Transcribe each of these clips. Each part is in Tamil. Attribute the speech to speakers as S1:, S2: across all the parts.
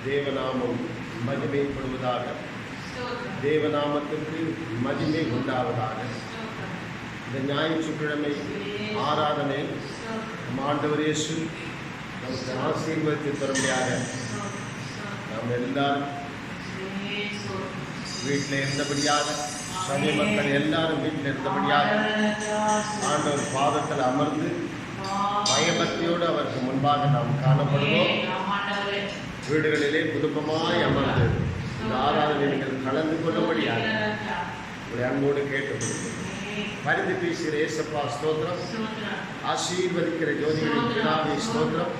S1: தேவநாமம் மகிமைப்படுவதாக. தேவநாமத்திற்கு மகிமை உண்டாவதாக. இந்த ஞாயிற்றுக்கிழமை ஆராதனை ஆண்டவர் இயேசு நமக்கு ஆசீர்வதித்து தரும்படியாக நாம் எல்லாரும் வீட்டில் இருந்தபடியாக, சபை மக்கள் எல்லாரும் வீட்டில் இருந்தபடியாக ஆண்டவர் பாதத்தில் அமர்ந்து பயபக்தியோடு அவருக்கு முன்பாக நாம் காணப்படுவோம். வீடுகளிலே குடும்பமாய் அமர்ந்து இந்த ஆராதனை நீங்கள் கலந்து கொள்ளும்படியாக உங்களுடைய அன்போடு கேட்டுக்கொள்கிறேன். பரிந்து பேசுகிற ஏசப்பா ஸ்தோத்திரம், ஆசீர்வதிக்கிற ஜோதிகளின் பிதாவே ஸ்தோத்திரம்,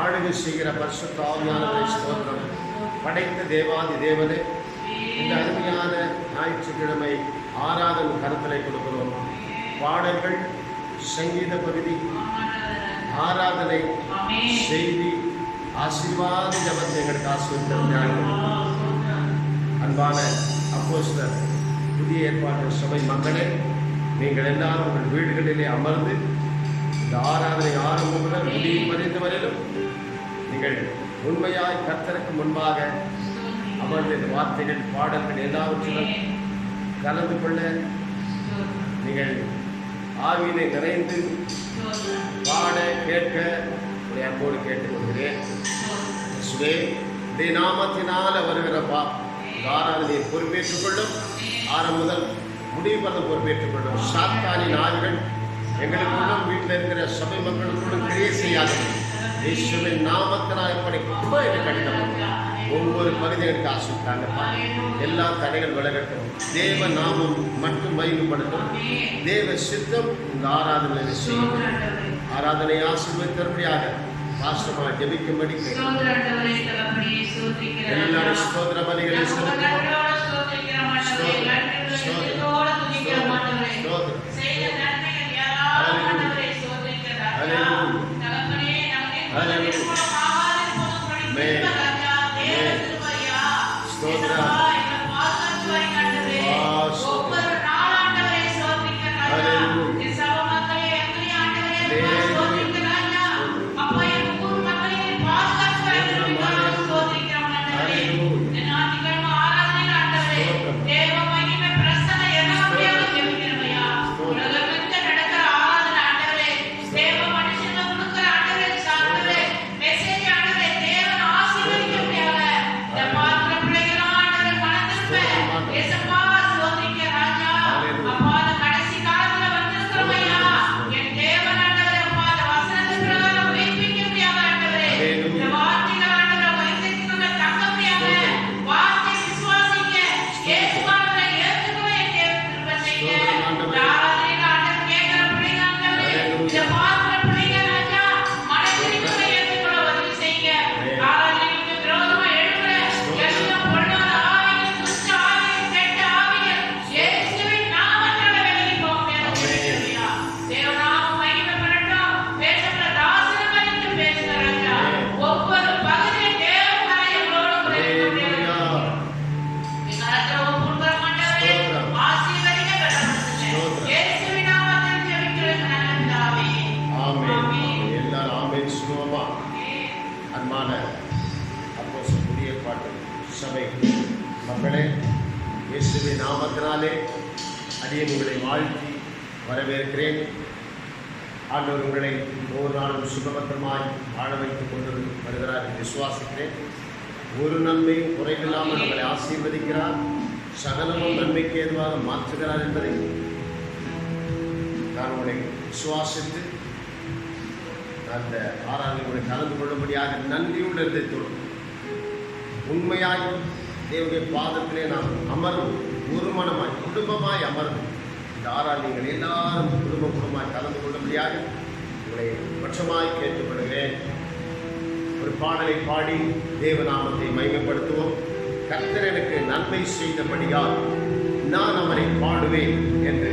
S1: ஆளுகை செய்கிற பரிசுத்த ஆவியானவரே ஸ்தோத்திரம். படைத்த தேவாதி தேவனே, இந்த அருமையான ஞாயிற்றுக்கிழமை ஆராதனை கருத்தலை கொடுக்கிறோம். பாடல்கள், சங்கீத பகுதி, ஆராதனை, செய்தி, ஆசீர்வாத ஜபத்தை எங்களுக்கு ஆசீர்வதித்த அன்பான அப்போஸ்தலர் புதிய ஏற்பாட்டு சபை மக்களே, நீங்கள் எல்லாரும் உங்கள் வீடுகளிலே அமர்ந்து இந்த ஆராதனை ஆரம்பம் முதல் முடிவு பறிந்து வரையிலும் நீங்கள் உண்மையாய் கர்த்தருக்கு முன்பாக அமர்ந்த இந்த வார்த்தைகள், பாடல்கள் எல்லாவற்றிலும் கலந்து கொள்ள நீங்கள் ஆவியிலே நிறைந்து பாட கேட்க உடைய அன்போடு கேட்டுக்கொள்கிறேன். இந்த நாமத்தினால வருகிறப்பா ஆராதனையை பொறுப்பேற்றுக் கொள்ளும். ஆரம்பம் முதல் முடிவு பண்ண பொறுப்பேற்றுக் கொள்ளும். சாத்தானின் ஆவிகள் எங்களுக்குள்ளும் வீட்டில் இருக்கிற சபை மக்களுக்குள்ளும் கிரியை செய்யாது. இயேசுவின் நாமத்தினால் இப்படி கட்டணும். ஒவ்வொரு பகுதிகளுக்கு ஆசிரித்தாங்கப்பா. எல்லா தடைகள் விலகட்டும். தேவ நாமம் மட்டும் மகிமைப்படுத்தும். தேவ சித்தம் இந்த ஆராதனை செய்யும். ஆராதனை ஆசீர்வதித்தபடியாக பாஸ்டமாக ஜெபிக்கும்படி எல்லாரும் ஸ்தோத்திர பலிகளை இயேசுவின் நாமத்தினாலே அடியேன் உங்களை வாழ்த்தி வரவேற்கிறேன். ஆண்டவர் உங்களை ஒவ்வொரு நாளும் சுகபத்திரமாய் வாழ வைத்துக் கொண்டு வருகிறார் என்று விசுவாசிக்கிறேன். ஒரு நன்மையும் குறைவில்லாமல் உங்களை ஆசீர்வதிக்கிறார். சகலமும் நன்மைக்கு ஏதுவாக மாற்றுகிறார் என்பதை நான் உங்களை விசுவாசித்து அந்த ஆராதனை கலந்து கொள்ளும்படியாக நன்றியுள்ள இருந்ததோடு உண்மையாய் தேவனுடைய பாதத்திலே நாம் அமர்ந்து ஒரு மனமாய் குடும்பமாய் அமர்ந்து இந்த ஆராதனைகள் எல்லாரும் குடும்பமாய் கலந்து கொள்ளும்படியாக உங்களை பட்சமாய் கேட்டுக்கொள்கிறேன். ஒரு பாடலை பாடி தேவநாமத்தை மகிமைப்படுத்துவோம். கர்த்தர் எனக்கு நன்மை செய்தபடியால் நான் அவரை பாடுவேன் என்று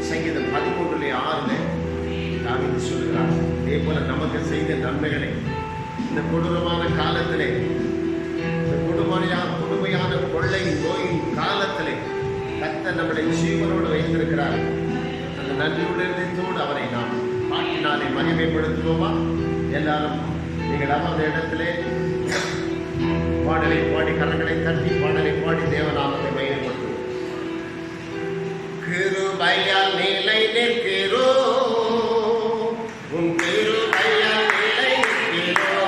S1: சங்கீதம் 13:6 தாவீது சொல்கிறார். இதே போல நமக்கு செய்த நன்மைகளை இந்த கொடூரமான காலத்திலே, இந்த கொடுமையான கொள்ளை நோயின் காலத்திலே கர்த்தர் நம்முடைய ஜீவனோடு வைத்திருக்கிறார். அந்த நன்றியுள்ளதோடு அவரை நாம் பாட்டினாலே மகிமைப்படுத்துவோமா? எல்லாரும் நீங்கள் அமர்ந்த இடத்திலே பாடலை பாடி கரங்களை தட்டி பாடலை பாடி தேவநாமத்தை மையப்படுத்தும். கிருபையால் நிலை நிற்கிறோ, உன் கிருபையால் நிலை நிற்கிறோ,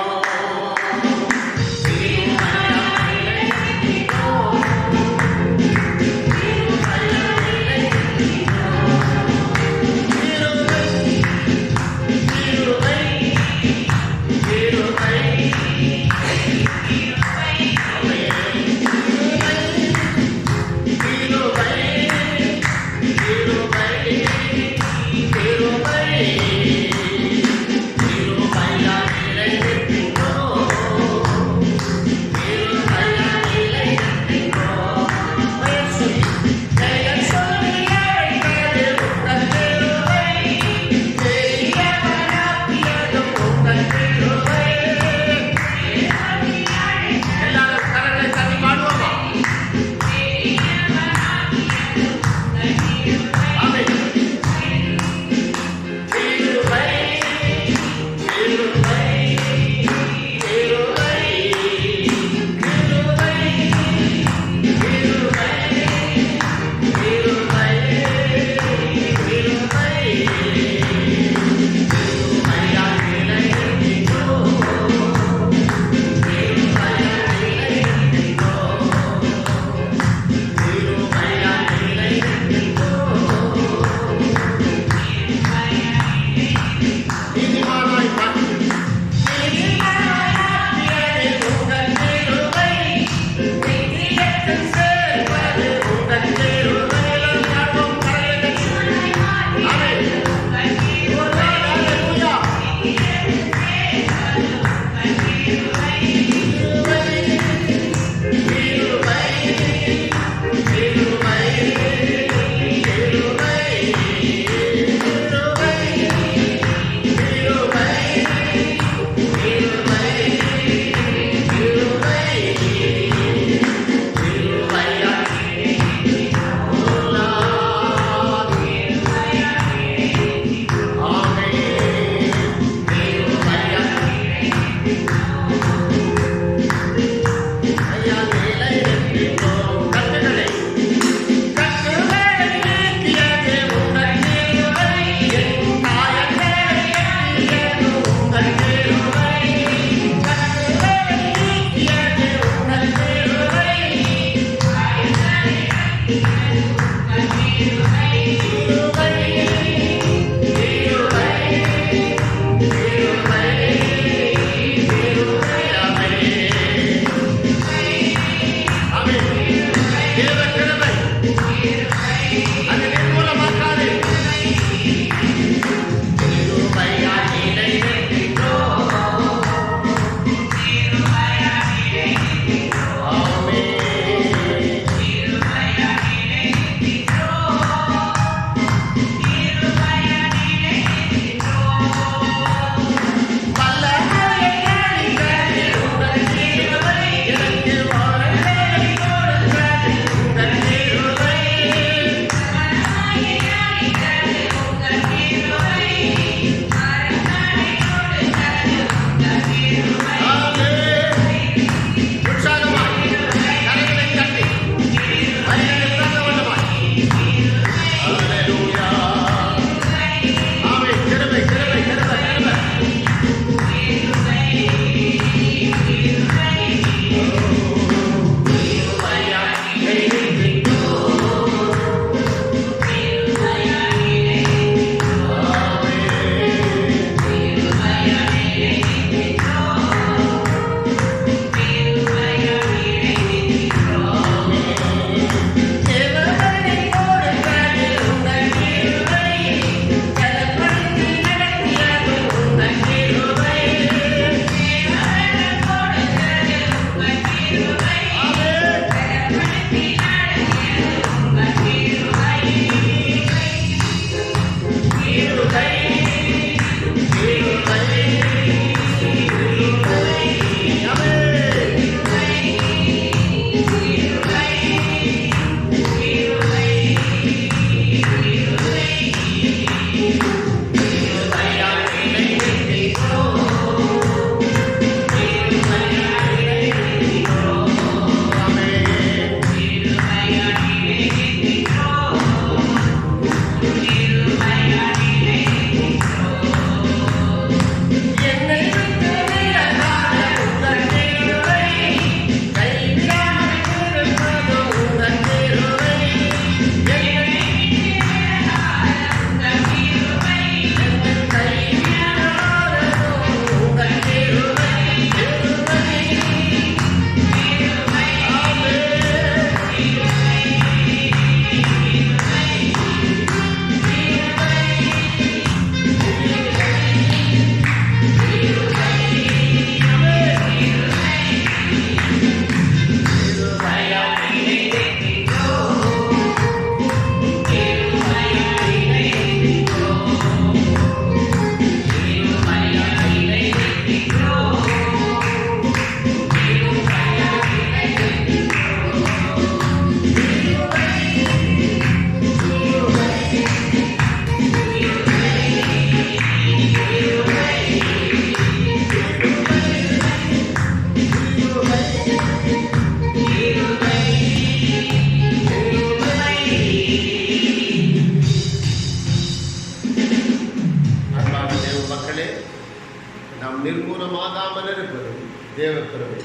S1: கிருபை.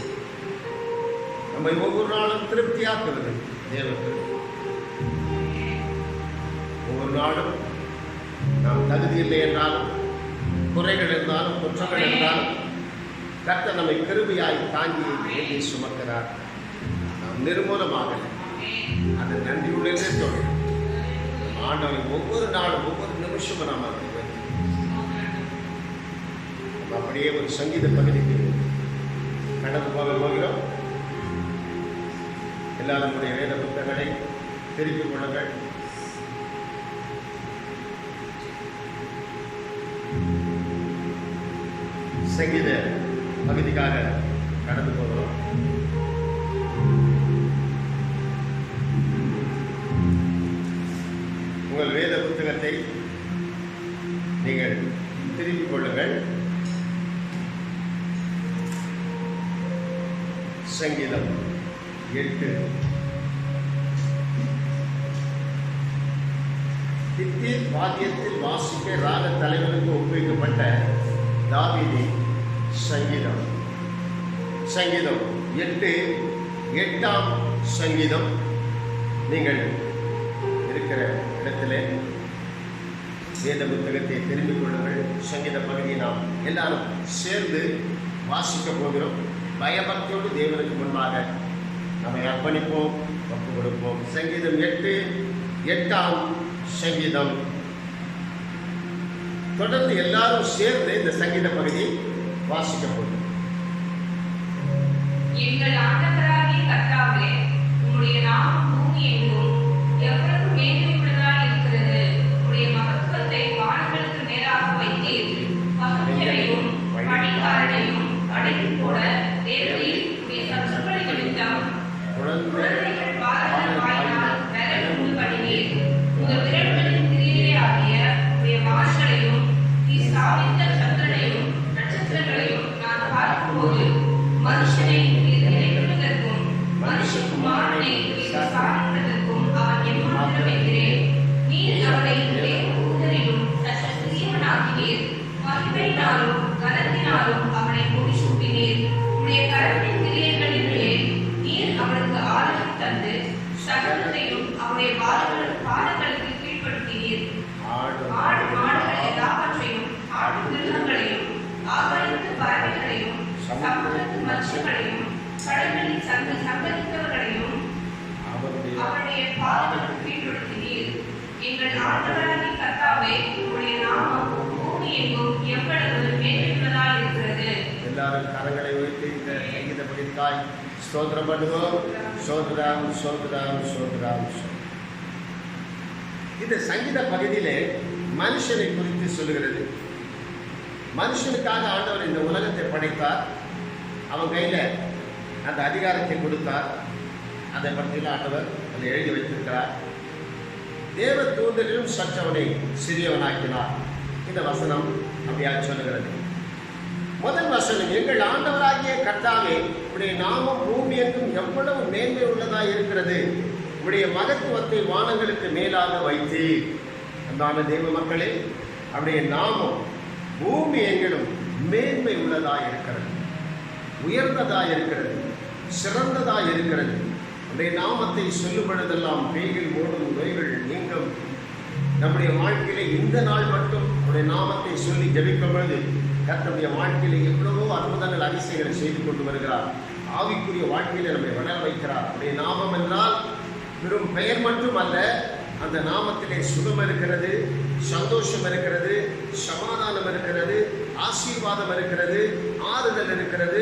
S1: நம்மை ஒவ்வொரு நாளும் திருப்தியாக்குவது தேவ கிருபை. ஒவ்வொரு நாளும் நாம் தகுதி இல்லை என்றாலும், குறைகள் இருந்தாலும், குற்றங்கள் இருந்தாலும் கர்த்தர் நம்மை கிருபையாய் தாங்கி ஏற்றி சுமக்கிறார். நாம் நிர்மூலமாக அந்த நன்றியுள்ளே தொடரும். ஆண்டவரை ஒவ்வொரு நாளும் ஒவ்வொரு நிமிஷமும் நாம் அப்படியே ஒரு சங்கீத பகுதிக்கு கடந்து போகிறோம். எல்லாரும் நம்முடைய வேத புத்தகங்களை திருப்பிக் கொள்ளுங்கள். சங்கீத பகுதிக்காக கடந்து போகிறோம். உங்கள் வேத புத்தகத்தை நீங்கள் திருப்பிக் கொள்ளுங்கள். சங்கீதம் 8. தித்தீர் வாத்தியத்தில் வாசிக்க ராக தலைவனுக்கு ஒப்புவிக்கப்பட்ட தாவீதின் சங்கீதம். சங்கீதம் 8, 8ஆம் சங்கீதம். நீங்கள் இருக்கிற இடத்திலே வேத புத்தகத்தை திரும்பிக் கொள்ளுங்கள். சங்கீத பகுதியை நாம் எல்லாரும் சேர்ந்து வாசிக்க போகிறோம். பயபக்தியோடு தேவனுக்கு முன்பாக நம்மை அர்ப்பணிப்போம், ஒப்பு கொடுப்போம். சங்கீதம் 8, 8ஆம் சங்கீதம். தொடர்ந்து எல்லாரும் சேர்ந்து இந்த சங்கீத பகுதியை வாசிக்க போகிறோம்.
S2: எங்கள் ஆண்டவராகிய கர்த்தாவே, உம்முடைய நாமம் பூமி எங்கும் எவ்வளவு மேன்மையுள்ளதாய் இருக்கிறது. உம்முடைய மகத்துவத்தை வானங்களுக்கு மேலாக வைத்தீர். பசுமையையும் பணிக்காரனையும் அடக்கி போட தேவரீர் உம்முடைய சத்துருக்களை நிமித்தம் குழந்தைகள் பாலகர் வாயினால் விரல் உண்டு பண்ணினீர். உங்கள் விரல்களின் கிரியையே ஆகிய உம்முடைய வான்களையும் நீ ஸ்தாபித்த சந்திரனையும் நட்சத்திரங்களையும் நான் பார்க்கும்போது மனுஷனை நினைப்பதற்கும் மனுஷகுமாரனை சாதிப்பதற்கும் அவன் எம்மாத்திரம் என்கிறேன். நீர் அவனை தேவதூதரிலும் சற்று சிறியவனாக்கினீர். மகிமையினாலும் கனத்தினாலும் அவனை முடிசூட்டினீர். உம்முடைய கரத்தின் கிரியைகளின் மேல் நீர் அவனுக்கு ஆளுகை தந்து சகலத்தையும் அவனுடைய பாதங்களுக்கு கீழ்ப்படுத்தினீர். ஆடு மாடுகள் எல்லாவற்றையும், ஆடு மிருகங்களையும், ஆகாயத்து பறவைகளையும், சமுத்திரத்து மத்ஸ்யங்களையும், கடல்களில் சங்கரித்தவர்களையும் அவருடைய பாதங்களுக்கு கீழ்ப்படுத்தினீர். எங்கள் ஆண்டவராகிய கர்த்தாவே, உம்முடைய நாமம் பூமி எங்கும் எவ்வளவு மேன்மையுள்ளதாய் இருக்கிறது.
S1: எல்லாரும் கரங்களை உயர்த்தி இந்த சங்கீத பகுதிக்காய் ஸ்தோத்திரம் பண்ணுவோம். சோத்ராம் சோத்ராம் சோத்ராம். இந்த சங்கீத பகுதியிலே மனுஷனை குறித்து சொல்லுகிறது. மனுஷனுக்காக ஆண்டவர் இந்த உலகத்தை படைத்தார். அவன் கையில் அந்த அதிகாரத்தை கொடுத்தார். அதை பற்றியில் ஆண்டவர் அதை எழுதி வைத்திருக்கிறார். தேவ தூதரிலும் சற்றவனை சிறியவனாக்கினார். இந்த வசனம் அப்படியா சொல்லுகிறது. முதல் வசனம், எங்கள் ஆண்டவராகிய கர்த்தாவே, உடைய நாமம் பூமி எங்கும் எவ்வளவு மேன்மை உள்ளதாய் இருக்கிறது. உடைய மகத்துவத்தை வானங்களுக்கு மேலாக வைத்தீர். அன்பான தேவ மக்களே, அவருடைய நாமம் பூமி எங்கிலும் மேன்மை உள்ளதாய் இருக்கிறது, உயர்ந்ததாய் இருக்கிறது, சிறந்ததாய் இருக்கிறது. நம்முடைய நாமத்தை சொல்லும் பொழுதெல்லாம் பேய்கள் ஓடும், நோய்கள் நீங்கும். நம்முடைய வாழ்க்கையில இந்த நாள் மட்டும் நம்முடைய நாமத்தை சொல்லி ஜெபிக்கும் பொழுது கர்த்தருடைய வாழ்க்கையில எவ்வளவோ அற்புதங்கள் அதிசயங்களை செய்து கொண்டு வருகிறார். ஆவிக்குரிய வாழ்க்கையில நம்மை வளர வைக்கிறார். நம்முடைய நாமம் என்றால் வெறும் பெயர் மட்டும் அல்ல, அந்த நாமத்திலே சுகம் இருக்கிறது, சந்தோஷம் இருக்கிறது, சமாதானம் இருக்கிறது, ஆசீர்வாதம் இருக்கிறது, ஆறுதல் இருக்கிறது,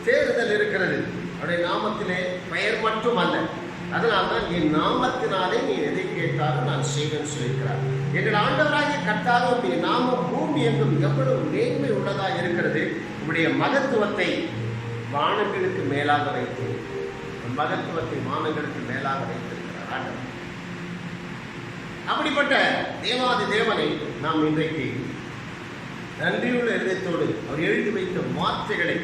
S1: தேறுதல் இருக்கிறது. அவருடைய நாமத்திலே பெயர் மட்டும் அல்ல. அதனால்தான் என் நாமத்தினாலே நீ எதை கேட்டாலும் நான் செய்வேன் சொல்லியிருக்கிறார். எங்கள் ஆண்டவராகிய கர்த்தாவே, உடைய நாமம் பூமி எங்கும் எவ்வளவு மேன்மை உள்ளதாக இருக்கிறது. உடைய மகத்துவத்தை வானங்களுக்கு மேலாக வைத்து, மகத்துவத்தை வானங்களுக்கு மேலாக வைத்திருக்கிறார் ஆண்டவர். அப்படிப்பட்ட தேவாதி தேவனை நாம் இன்றைக்கு நன்றியுள்ள இதயத்தோடு அவர் எழுதி வைத்த வார்த்தைகளை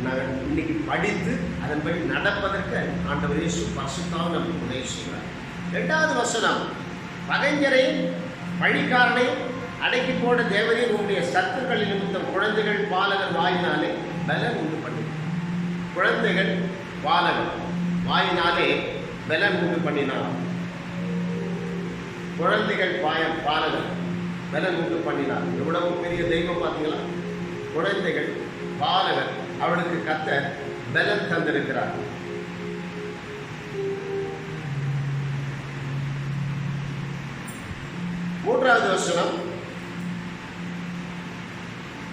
S1: நாங்கள் இன்னைக்கு படித்து அதன்படி நடப்பதற்கு ஆண்டவர் இயேசு பரிசுத்தாவின் நமக்கு உதவி செய்கிறார். 2வது வசனம், பகைஞரையும் பழிக்காரனையும் அடக்கி போட தேவரே உங்களுடைய சத்துருக்களின் நிமித்தம் குழந்தைகள் பாலகர் வாயினாலே பலன் உண்டு பண்ணி. குழந்தைகள் பாலகன் வாயினாலே பலன் உண்டு பண்ணினார். குழந்தைகள் பாலகன் பலன் உண்டு பண்ணினார். எவ்வளவு பெரிய தெய்வம் பார்த்தீங்களா? குழந்தைகள் பாலகன், அவளுக்கு கர்த்தர் பலன் தந்திருக்கிறார். மூன்றாவது வசனம்,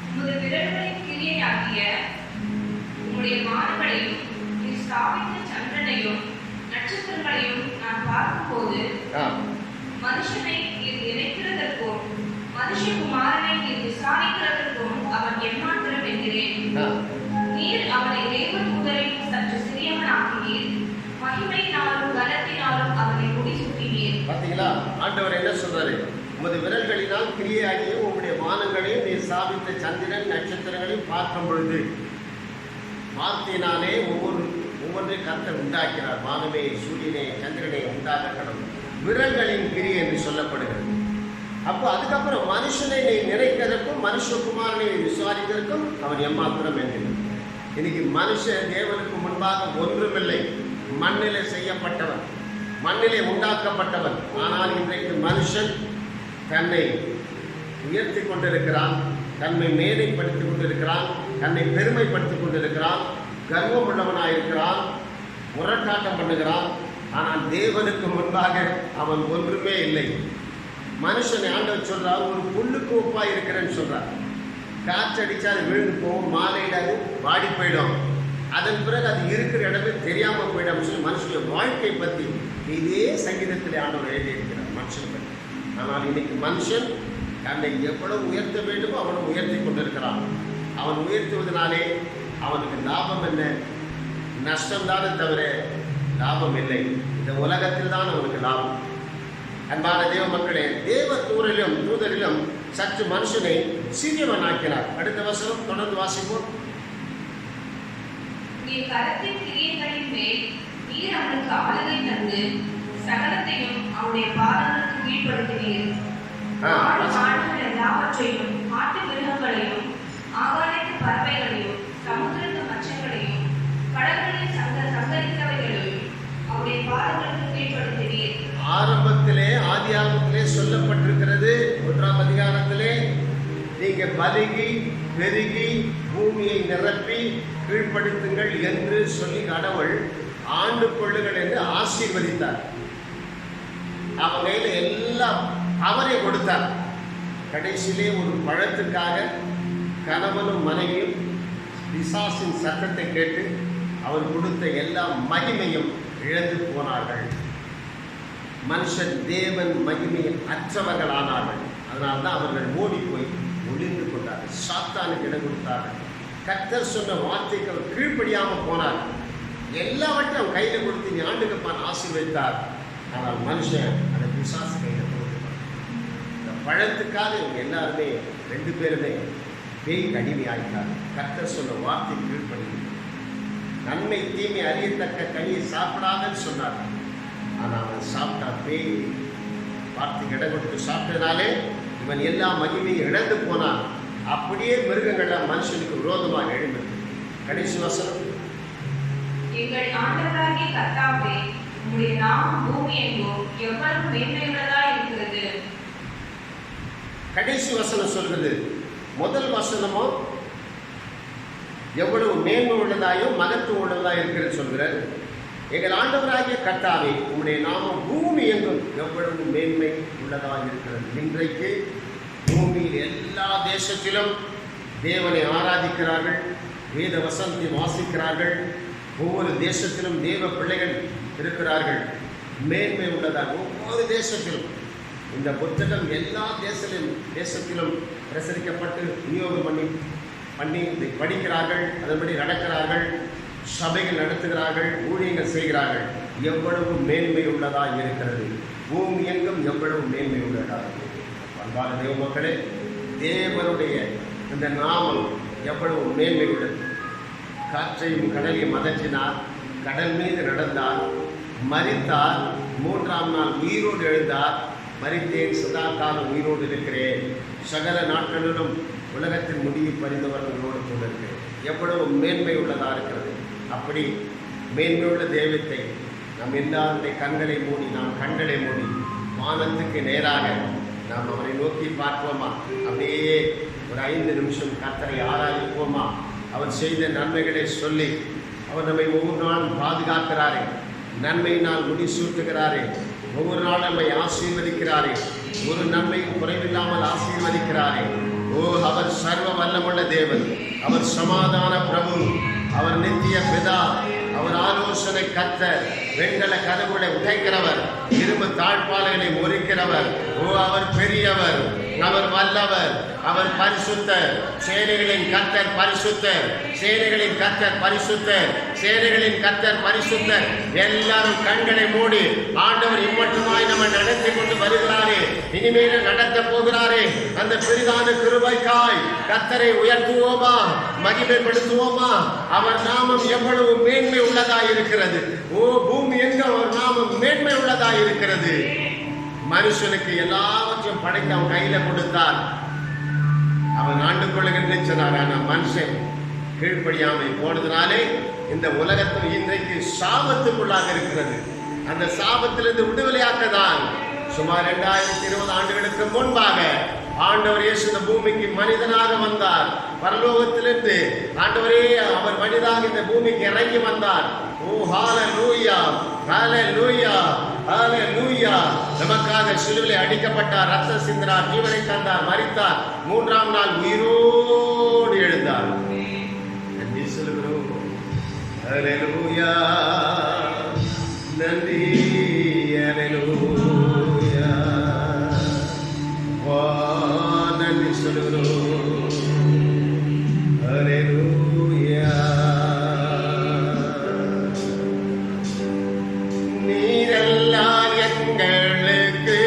S2: உமது விரல்களின் கிரியையாகிய உம்முடைய வானங்களையும் நீ ஸ்தாபித்த சந்திரனையும் நட்சத்திரங்களையும் நான் பார்க்கும்போது மனுஷனை நீர் நினைக்கிறதற்கும் மனுஷகுமாரனை நீர் விசாரிக்கிறதற்கும் அவன் எம்மாத்திரம் என்கிறேன். நீர் அவனை தேவதூதரை சற்று சிறியவனாக்கினீர், மகிமையினாலும் கனத்தினாலும் அவனை முடிசூட்டினீர்.
S1: பார்த்தீங்களா? ஆண்டவர் என்ன சொல்றாரு? உமது விரல்களினால் கிரியையாகிய உங்களுடைய வானங்களையும் நீ ஸ்தாபித்த சந்திரன் நட்சத்திரங்களையும் பார்க்கும் பொழுது, வார்த்தையினாலே ஒவ்வொன்றை கர்த்தர் உண்டாக்கிறார். வானமே, சூரியனை, சந்திரனை உண்டாக கடவுள் விரல்களின் கிரியை என்று சொல்லப்படுகிறது. அப்போ அதுக்கப்புறம் மனுஷனை நீ நினைக்கிறதுக்கும் மனுஷகுமாரனை விசாரிக்கிறதுக்கும் அவன் எம்மாத்திரம் என்கிறான். இன்னைக்கு மனுஷன் தேவனுக்கு முன்பாக ஒன்றுமில்லை, மண்ணிலே செய்யப்பட்டவன், மண்ணிலே உண்டாக்கப்பட்டவன். ஆனால் இன்றைக்கு மனுஷன் தன்னை உயர்த்தி கொண்டிருக்கிறான், தன்னை மேடைப்படுத்திக் கொண்டிருக்கிறான், தன்னை பெருமைப்படுத்திக் கொண்டிருக்கிறான், கர்வம் உள்ளவனாயிருக்கிறான், முரட்டாட்டம் பண்ணுகிறான். ஆனால் தேவனுக்கு முன்பாக அவன் ஒன்றுமே இல்லை. மனுஷனை ஆண்டவர் சொல்றார், ஒரு புல்லுக்கு ஒப்பா இருக்கிறேன்னு சொல்றார். காற்றடிச்சா அது விழுந்து போகும், மாலையிட அது வாடி போயிடும், அதன் பிறகு அது இருக்கிற இடமே தெரியாமல் போயிடும் சொல்லி மனுஷனுடைய வாழ்க்கை பற்றி இதே சங்கீதத்தில் ஆண்டவர் எழுதியிருக்கிறார் மனுஷன் பற்றி. ஆனால் இன்னைக்கு மனுஷன் தன்னை எவ்வளவு உயர்த்த வேண்டுமோ அவனும் உயர்த்தி கொண்டிருக்கிறான். அவன் உயர்த்துவதனாலே அவனுக்கு லாபம் என்ன? நஷ்டம்தானே தவிர லாபம் இல்லை. இந்த உலகத்தில் தான் அவனுக்கு லாபம். அன்பான தேவ மக்களே, தேவ தூதரிலும் சற்று மனுஷனை சிறியவனாக்கினார். அடுத்த வசனம் தொடர்ந்து வாசிப்போம்.
S2: நீர் கரத்தின் கிரியைகளின் மேல் நீர் அவனுக்கு ஆளுகை தந்து சகலத்தையும் அவருடைய பாதங்களுக்கு கீழ்ப்படுத்தினீர். ஆடுகள் எல்லாவற்றையும், ஆட்டு மிருகங்களையும், ஆகாயத்து பறவைகளையும், சமுத்திரத்து மச்சங்களையும், கடல்களில் சங்கரித்தவைகளையும் அவருடைய பாதங்களுக்கு கீழ்ப்படுத்தினீர்.
S1: ஆரம்பத்திலே ஆதியாகமத்திலே சொல்லப்பட்டிருக்கிறது, 1ஆம் அதிகாரத்திலே, நீங்க பலுகி பெருகி பூமியை நிரப்பி கீழ்ப்படுத்துங்கள் என்று சொல்லி கடவுள் ஆண்டு கொள்ளுங்கள் என்று ஆசீர்வதித்தார். அவன் கையில் எல்லாம் அவரை கொடுத்தார். கடைசியிலே ஒரு பழத்துக்காக கணவனும் மனைவியும் பிசாசின் சத்தத்தை கேட்டு அவர் கொடுத்த எல்லா மகிமையும் இழந்து போனார்கள். மனுஷன் தேவன் மகிமையில் அற்றவர்கள் ஆனார்கள். அதனால்தான் அவர்கள் ஓடி போய் ஒளிந்து கொண்டார்கள், சாத்தானுக்கு இடம் கொடுத்தார்கள். கர்த்தர் சொன்ன வார்த்தைக்கு அவர் கீழ்ப்படியாமல் போனார்கள். எல்லாவற்றையும் அவன் கையில் கொடுத்து நீ ஆண்டுகப்பான் ஆசீர்வதித்தார். ஆனால் மனுஷன் அதை பிசாசு கையில் கொடுத்துட்டான். இந்த பழத்துக்காக இவங்க எல்லாருமே 2 பேருமே பேய்க்கு அடிமை ஆகிட்டார்கள். கர்த்தர் சொன்ன வார்த்தை கீழ்ப்படியும். நன்மை தீமை அறியத்தக்க கனியை சாப்பிடாதன்னு சொன்னார்கள். ஆனால் அவன் சாப்பிட்டா பேய் வார்த்தைக்கு இடம் கொடுத்து சாப்பிட்டதுனாலே இவன் எல்லா மகிமையும் இழந்து போனான். அப்படியே மிருகங்கள்லாம் மனுஷனுக்கு விரோதமாக எழுந்தது. கடைசி வசனம்,
S2: எங்கள் ஆண்டவராகிய கர்த்தாவே, உம்முடைய நாமம் பூமி எங்கும் எவ்வளவு மேன்மையுள்ளதாய் இருக்கிறது.
S1: கடைசி வசனம் சொல்கிறது. முதல் வசனமோ எவ்வளவு மேன்மை உள்ளதாயோ மகத்துவம் உள்ளதாய் இருக்கிறது சொல்கிறார். எங்கள் ஆண்டவராகிய கர்த்தாவே, உம்முடைய நாமம் பூமி எங்கும் எவ்வளவு மேன்மை உள்ளதாக இருக்கிறது. இன்றைக்கு பூமியில் எல்லா தேசத்திலும் தேவனை ஆராதிக்கிறார்கள், வேத வசனத்தை வாசிக்கிறார்கள். ஒவ்வொரு தேசத்திலும் தேவ பிள்ளைகள் இருக்கிறார்கள். மேன்மை உள்ளதாக ஒவ்வொரு தேசத்திலும் இந்த புத்தகம் எல்லா தேசத்திலும் பிரசரிக்கப்பட்டு விநியோகம் பண்ணி இதை படிக்கிறார்கள், அதன்படி நடக்கிறார்கள், சபைகள் நடத்துகிறார்கள், ஊழியங்கள் செய்கிறார்கள். எவ்வளவு மேன்மை உள்ளதாக இருக்கிறது. பூமி எங்கும் எவ்வளவு மேன்மை உள்ளதாக. அன்பான தேவ மக்களே, தேவனுடைய இந்த நாமம் எவ்வளவு மேன்மை உள்ளது. காற்றையும் கடலையும் அதற்றினார், கடல் மீது நடந்தார், மரித்தார், 3ஆம் நாள் உயிரோடு எழுந்தார். மரித்தேன், சதா காலம் உயிரோடு இருக்கிறேன், சகல நாட்களிலும் உலகத்தின் முடிவு பறிந்தவர்களோடு கொண்டிருக்கிறேன். எவ்வளவு மேன்மை உள்ளதாக இருக்கிறது. அப்படி மேன்மையுள்ள தெய்வத்தை நம் எல்லாருடைய கண்களை மூடி, நாம் கண்களை மூடி வானத்துக்கு நேராக நாம் அவரை நோக்கி பார்ப்போமா? அப்படியே ஒரு 5 நிமிஷம் கர்த்தரை ஆராதிப்போமா? அவர் செய்த நன்மைகளை சொல்லி, அவர் நம்மை ஒவ்வொரு நாளும் பாதுகாக்கிறாரே, நன்மையினால் முடிசூட்டுகிறாரே, ஒவ்வொரு நாளும் நம்மை ஆசீர்வதிக்கிறாரே, ஒரு நன்மையும் குறைவில்லாமல் ஆசீர்வதிக்கிறாரே. ஓ, அவர் சர்வ வல்லமுள்ள தேவன், அவர் சமாதான பிரபு, அவர் நித்திய பிதா, அவர் ஆலோசனை கர்த்தர், வெண்கல கதவுகளை உடைக்கிறவர், இரும்பு தாழ்பாளைகளை முறிக்கிறவர். ஓ, அவர் பெரியவர், அவர் வல்லவர், அவர் பரிசுத்தர், சேனைகளின் கர்த்தர் பரிசுத்தர், சேனைகளின் கர்த்தர் பரிசுத்தர், சேனைகளின் கர்த்தர் பரிசுத்தர். எல்லாரும் கண்களை மூடி, ஆண்டவர் இம்மட்டுமாய் நம்ம நடத்தி கொண்டு வருகிறாரே, இனிமேல நடத்த போகிறாரே, அந்த பெரிதான கிருபைக்காய் கர்த்தரை உயர்த்துவோமா, மகிமைப்படுத்துவோமா? அவர் நாமம் எவ்வளவு மேன்மை உள்ளதாய் இருக்கிறது. ஓ, பூமி எங்க அவர் நாமம் மேன்மை உள்ளதாய் இருக்கிறது. மனுஷனுக்கு எல்லாவற்றையும் படைத்து அவன் கையில கொடுத்தார், அவன் ஆண்டு கொள்ளுகின்ற சொன்னார். ஆனால் மனுஷன் கீழ்ப்படியாமை போனதுனாலே இந்த உலகத்தில் இன்றைக்கு சாபத்துக்குள்ளாக இருக்கிறது. அந்த சாபத்திலிருந்து விடுதலையாக்கதான் சுமார் 2020 ஆண்டுகளுக்கு முன்பாக ஆண்டவர் இயேசு இந்த பூமிக்கு மனிதனாக வந்தார். பரலோகத்திலிருந்து ஆண்டவரே அவர் மனிதனாக இந்த பூமிக்கு இறங்கி வந்தார். ஓ, ஹalleluya, ஹalleluya, ஹalleluya. நமக்காக சிலுவையில் அடிக்கப்பட்டார், ரத்த சிந்தினார், ஜீவனை தந்தார், மரித்தார், 3ஆம் நாள் உயிரோடு எழுந்தார். நன்றி சொல்கிறோம். ஹalleluya, நன்றி, ஹalleluya, நன்றி சொல்கிறோம். ஹalleluya. நீரெல்லாம் எங்களுக்கு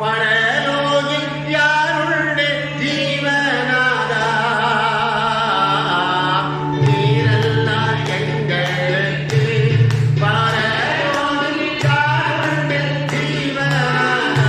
S1: பரலோகில் யாருண்டு ஜீவனாதா, நீரெல்லாம் எங்களுக்கு பரலோகில் யாருண்டு ஜீவனாதா,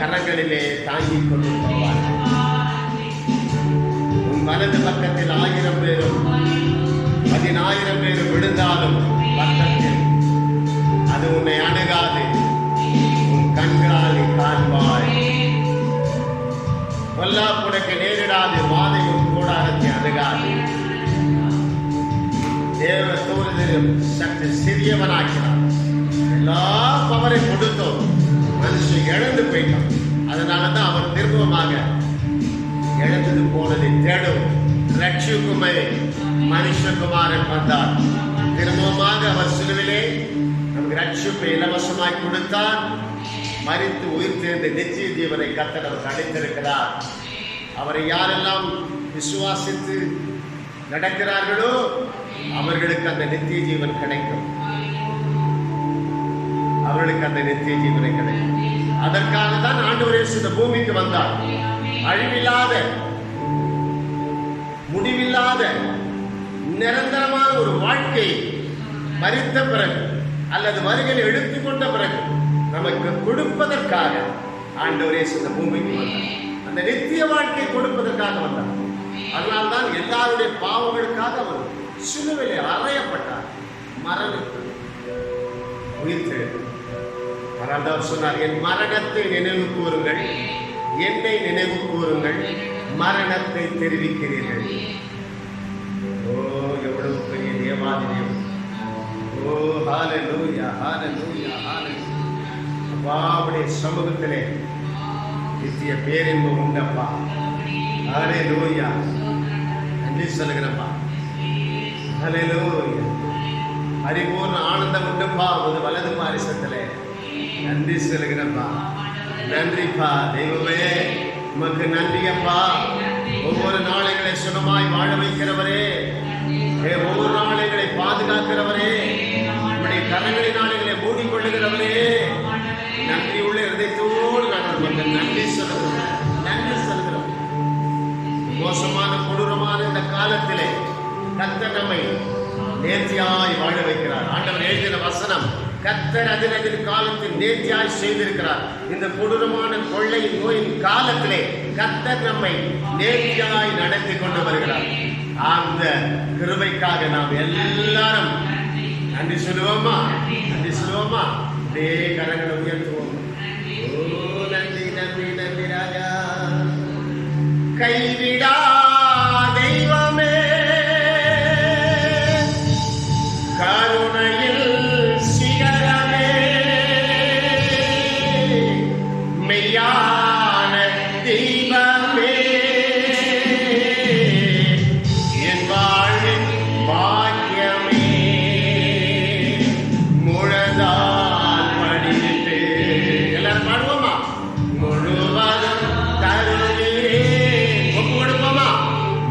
S1: கரங்களிலே தாங்கிக் கொண்டு போவார்கள். உன் வலது பக்கத்தில் 1000 பேரும் 10,000 பேரும் விழுந்தாலும் பக்கத்தில் அது உன்னை அணுகாது. உன் கண்களால் நீ காண்பாய். பொல்லாப்புனக்கு நேரிடாது. வாதை உன் கூடாரத்தை அணுகாது. தேவ தூதரும் சற்று சிறியவனாக்கிறார். எல்லா பவரை கொடுத்தோம், மனுஷன் இழந்து போயிட்டான். அதனாலதான் அவர் திரும்பமாக இழந்தது போனதை தேடும் ரட்சிக்குமே மனுஷகுமாரன் வந்தார். திரும்பமாக அவர் சிலுவிலே நமக்கு ரட்சிப்பை இலவசமாய் கொடுத்தார். மரித்து உயிர் தேர்ந்த நித்திய ஜீவனை கர்த்தர் நமக்கு அளித்திருக்கிறார். அவரை யாரெல்லாம் விசுவாசித்து நடக்கிறார்களோ அவர்களுக்கு அந்த நித்திய ஜீவன் கிடைக்கும். அவர்களுக்கு அந்த நித்திய ஜீவனை கிடைக்கும். அதற்காக தான் ஆண்டவர் இயேசு இந்த பூமிக்கு வந்தார். அழிவில்லாத, முடிவில்லாத, நிரந்தரமான ஒரு வாழ்க்கை மரித்த பிறகு அல்லது வருகையில் எடுத்துக்கொண்ட பிறகு நமக்கு கொடுப்பதற்காக ஆண்டவர் இயேசு இந்த பூமிக்கு வந்தார். அந்த நித்திய வாழ்க்கை கொடுப்பதற்காக வந்தார். அதனால்தான் எல்லாருடைய பாவங்களுக்காக அவர் சிலுவையிலே அறையப்பட்டார், மரணித்தார், உயிர் தெழுந்தார். அதனால்தான் சொன்னார், என் மரணத்தை நினைவு கூறுங்கள், என்னை நினைவு கூறுங்கள், மரணத்தை தெரிவிக்கிறீர்கள். ஓ, எவ்வளவு பெரிய தேவாதி தேவன்! ஓ, ஹல்லேலூயா, ஹல்லேலூயா, ஹல்லேலூயா. அப்பாவுடைய சமூகத்திலே நித்திய பேரின்பம் உண்டப்பா. ஹல்லேலூயா, நன்றி சொல்லுகிறப்பா. ஹல்லேலூயா, பரிபூர்ண ஆனந்தம் உண்டுப்பா ஒரு வலது பாரிசத்திலே. நன்றி சொல்லுகிறப்பா. நன்றிப்பா தெய்வமே, உமக்கு நன்றியப்பா. ஒவ்வொரு நாளைகளை சுகமாய் வாழ வைக்கிறவரே, ஒவ்வொரு நாளைகளை பாதுகாக்கிறவரே, உடைய கரங்களை நாளைகளை மூடிக்கொள்ளுகிறவரே, நன்றி உள்ள இதயத்தோடு நாங்கள் உமக்கு நன்றி சொல்லுகிறோம். நன்றி சொல்லுகிறோம். மோசமான கொடூரமான இந்த காலத்திலே கர்த்தர் நம்மை நேர்த்தியாய் வாழ வைக்கிறார். ஆண்டவர் எழுதின வசனம், கர்த்தர் அதின் காலத்தில் நேர்த்தியாய் செய்திருக்கிறார். இந்த கொடூரமான கொள்ளை நோயின் காலத்திலே கர்த்தர் நம்மை நேர்த்தியாய் நடத்தி கொண்டு வருகிறார். அந்த கிருபைக்காக நாம் எல்லாரும் நன்றி சொல்லுவோமா? நன்றி சொல்லுவோமா? அப்படியே கரங்களை உயர்த்துவோம். ஓ, நன்றி நன்றி நன்றி ராஜா. கைவிடா தெய்வமே, கருணையில் சிகரமே, மெய்யான தெய்வமே, என் வாழ்வின் பாக்கியமே, முழந்தால் படித்து எல்லாரும் பாடுவோமா? முழுவதும் தருகிறே. ஒப்பு கொடுப்போமா?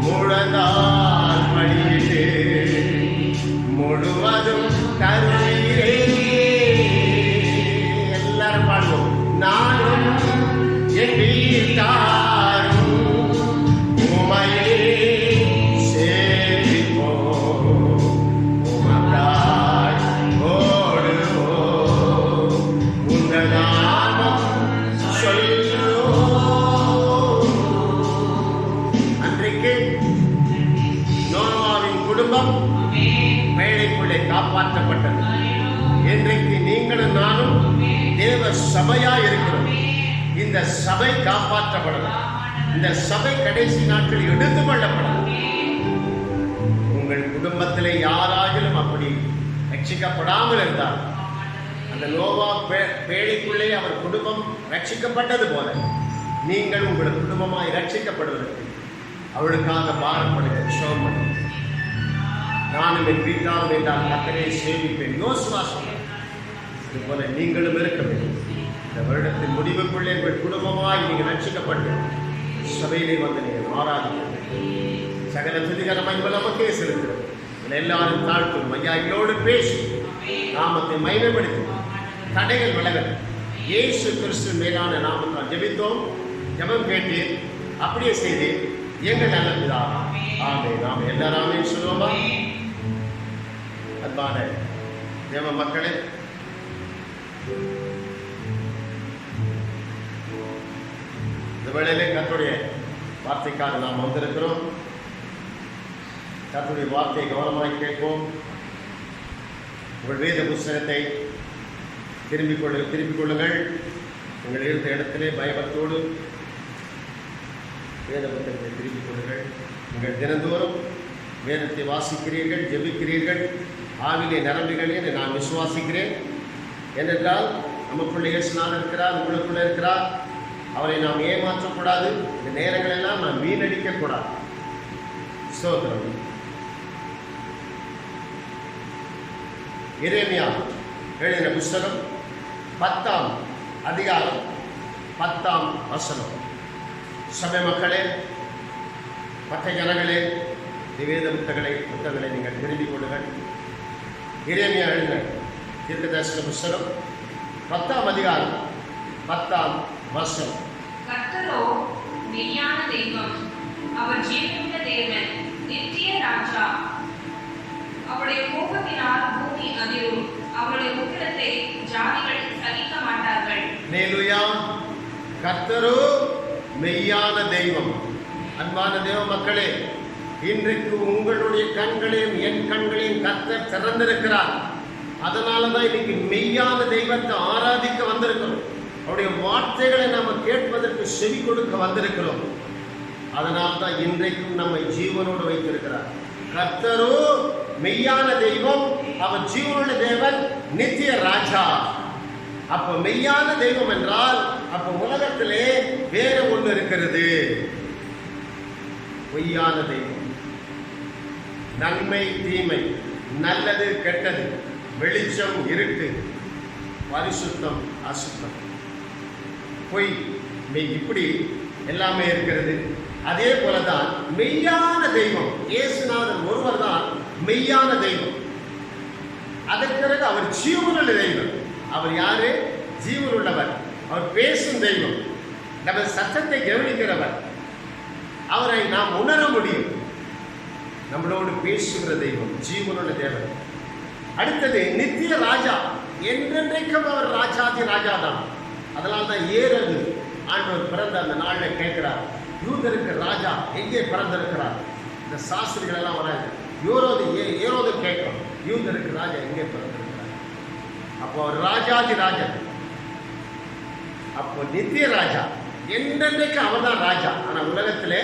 S1: முழந்தால் படித்து முழுவதும் தருகிறே. எல்லாரும் பாடுவோம். நானும் என் வீட்டாரும் உமையே சேவிப்போம், உமக்காய் ஓடுவோம், உங்கள் நாமம் சொல்லுவோம். அன்றைக்கு நோவாவின் குடும்பம் மேடைக்குள்ளே காப்பாற்றப்பட்டது. இன்றைக்கு நீங்களும் நானும் தேவ சபையா இருக்கிறோம். இந்த சபை காப்பாற்றப்படலாம். இந்த சபை கடைசி நாட்களில் எடுத்துக் கொள்ளப்படலாம். உங்கள் குடும்பத்திலே யாராகிலும் அப்படி ரட்சிக்கப்படாமல் இருந்தால், அந்த நோவா பேழைக்குள்ளே அவர் குடும்பம் ரட்சிக்கப்பட்டது போல நீங்கள் உங்கள் குடும்பமாய் ரட்சிக்கப்படுவதற்கு அவளுக்காக பாரப்படுங்க, ஷோம் பண்ணுங்க. நானும் என் வீட்டாலும் என்றால் கர்த்தரை சேவிப்பேன். யோசுவா சொன்னார். இதுபோல நீங்களும் இருக்க வேண்டும். இந்த வருடத்தின் முடிவுக்குள்ளே உங்கள் குடும்பமாய் நீங்கள் ரட்சிக்கப்பட்டு சபையிலே வந்து நீங்கள் ஆராதிக்க சகல துதிகர மகிமை நமக்கே செலுத்துகிறது. எல்லாரும் தாழ்த்தும் ஐயாங்களோடு பேசி நாமத்தை மகிமைப்படுத்தி தடைகள் விலகல் இயேசு கிறிஸ்து மேலான நாமத்தால் ஜெபித்தோம். ஜெபம் கேட்டீர், அப்படியே செய்தீர். எங்கள் நல்ல பிதாவே, ஆமென். நாம் எல்லாராமே சொல்லுவோமா? அன்பான தேவ மக்களே, வேளையிலே கர்த்தருடைய வார்த்தைக்காக நாம் வந்திருக்கிறோம். கர்த்தருடைய வார்த்தையை கவனமாய் கேட்போம். உங்கள் வேத புஸ்தகத்தை திருப்பிக் கொள்ளுங்கள். உங்கள் இருந்த இடத்திலே பயபக்தியோடு வேத புத்தகத்தை திருப்பிக் கொள்ளுங்கள். நீங்கள் தினந்தோறும் வேதத்தை வாசிக்கிறீர்கள், ஜெபிக்கிறீர்கள், ஆவிலே நிரம்புகிறீர்கள் என்று நான் விசுவாசிக்கிறேன். ஏனென்றால் நமக்குள்ளே இயேசுநாதர் இருக்கிறார், உங்களுக்குள்ளே இருக்கிறார். அவரை நாம் ஏமாற்றக்கூடாது. இந்த நேரங்களெல்லாம் நாம் வீணடிக்கக்கூடாது. ஸ்தோத்திரம். எரேமியா எழுதின புஸ்தகம் 10ஆம் அதிகாரம் 10ஆம் வசனம். சபை மக்களே, மற்ற ஜனங்களே, வேத புத்தகங்களை நீங்கள் திரும்பிக் கொள்ளுங்கள். எரேமியா எழுதின தீர்க்கதரிசன புஸ்தகம் 10ஆம் அதிகாரம் 10ஆம் வசனம்.
S2: கர்த்தரோ மெய்யான தெய்வம், அவர் ஜீவனுள்ள தேவன், நித்திய ராஜா. அவருடைய கோபத்தினால் பூமி அதிரும், அவருடைய உக்கிரத்தை ஜாதிகள் சகிக்க மாட்டார்கள்.
S1: அல்லேலூயா. கர்த்தரோ மெய்யான தெய்வம். அன்பான தேவ மக்களே, இன்றைக்கு உங்களுடைய கண்களையும் என் கண்களையும் கர்த்தர் திறந்திருக்கிறார். அதனால தான் இன்னைக்கு மெய்யான தெய்வத்தை ஆராதிக்க வந்திருக்கிறோம். அவருடைய வார்த்தைகளை நம்ம கேட்பதற்கு செவி கொடுக்க வந்திருக்கிறோம். அதனால தான் இன்றைக்கும் நம்மை ஜீவனோடு வைத்திருக்கிறார். கர்த்தரோ மெய்யான தெய்வம், அவர் ஜீவனுள்ள தேவன், நித்திய ராஜா. அப்ப மெய்யான தெய்வம் என்றால் அப்ப உலகத்திலே வேற ஒன்று இருக்கிறது. பொய்யான தெய்வம். நன்மை தீமை, நல்லது கெட்டது, வெளிச்சம் இருட்டு, பரிசுத்தம் அசுத்தம், பொய் மெய், இப்படி எல்லாமே இருக்கிறது. அதே போலதான் மெய்யான தெய்வம் இயேசுநாதர் ஒருவர் தான் மெய்யான தெய்வம். அதற்கு பிறகு அவர் ஜீவனுள்ள தெய்வம். அவர் யாரு? ஜீவனுள்ளவர். அவர் பேசும் தெய்வம், நமது சத்தத்தை கவனிக்கிறவர். அவரை நாம் உணர முடியும். நம்மளோடு பேசுகிற தெய்வம், ஜீவனுள்ள தேவன். அடுத்தது நித்திய ராஜா. என்றென்றைக்கும் அவர் ராஜாதி ராஜா தான். அதனால தான் ஏறது ஆண்டவர் பிறந்த அந்த நாளில் கேட்கிறார், யூதருக்கு ராஜா எங்கே பிறந்திருக்கிறார்? இந்த சாஸ்திரிகள் எல்லாம் வராது. ஏரோது கேட்கிறோம், யூதருக்கு ராஜா எங்கே பிறந்திருக்கிறார்? அப்போ அவர் ராஜாதி ராஜன். அப்போ நித்திய ராஜா, என்றென்றைக்கு அவர் தான் ராஜா. ஆனால் உலகத்திலே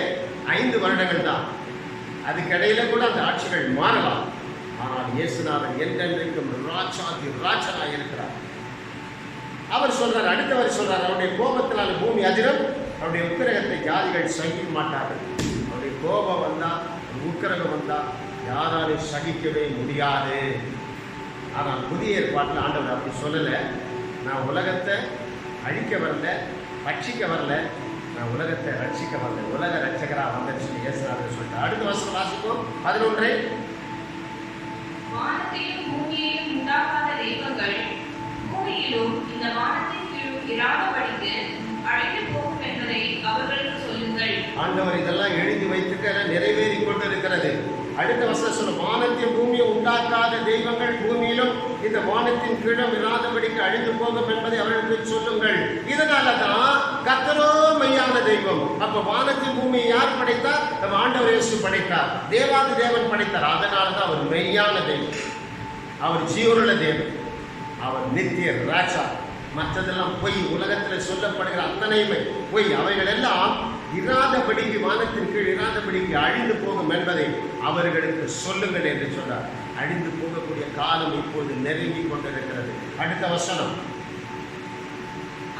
S1: 5 வருடங்கள் தான். அதுக்கிடையில கூட அந்த ஆட்சிகள் மாறலாம். ஆனால் இயேசுநாதன் என்றென்றைக்கும் ராஜாதி ராஜனாக இருக்கிறார். அவர் சொல்றார், அடுத்தவர் சொல்றார், அவருடைய கோபத்தினால பூமி அதிரும், அவருடைய உக்கிரகத்தை ஜாதிகள் சகிக்க மாட்டார்கள். அவருடைய கோபம் வந்தா, உக்கிரகம் வந்தா யாராலும் சகிக்கவே முடியாது. ஆனால் புதிய ஏற்பாட்டில் ஆண்டவர் அப்படி சொல்லலை. நான் உலகத்தை அழிக்க வரல, ரட்சிக்க வரல, நான் உலகத்தை ரட்சிக்க வரல, உலக ரட்சகராக வந்தேன்னு சொல்லி இயேசுநாதர் சொல்லிட்டார். அடுத்த வருஷம் வாசிப்போம் 11.
S2: வானத்தையும் பூமியையும் உண்டாக்காத தெய்வங்கள் பூமியிலும் இந்த வானத்தின் கீழும் இராதபடிக்கு அழிந்து போகும் என்பதை அவர்களுக்கு சொல்லுங்கள்.
S1: ஆண்டவர் இதெல்லாம் எழுதி வைத்துக்க நிறைவேறி கொண்டிருக்கிறது. அடுத்த வசனம் சொல்ல, வானத்தின் பூமியை உண்டாக்காத தெய்வங்கள் பூமியிலும் இந்த வானத்தின் கீழும் இராதபடிக்கு அழிந்து போகும் என்பதை அவர்களுக்கு சொல்லுங்கள். இதனாலதான் கர்த்தரோ மெய்யான தெய்வம். அப்ப வானத்தின் பூமியை யார் படைத்தார்? நம்ம ஆண்டவர் இயேசு படைத்தார். தேவாதி தேவன் படைத்தார். அதனாலதான் அவர் மெய்யான தெய்வம். அவர் ஜீவனுள்ள தேவன். அவர் நித்திய ராஜா. மற்றதெல்லாம் பொய். உலகத்தில் சொல்லப்படுகிற அத்தனையுமே பொய். அவைகள் எல்லாம் இராதபடிக்கு, வானத்தின் கீழ் இராதபடிக்கு அழிந்து போகும் என்பதை அவர்களுக்கு சொல்லுங்கள் என்று சொன்னார். அழிந்து போகக்கூடிய காலம் இப்போது நெருங்கி கொண்டிருக்கிறது. அடுத்த வசனம்.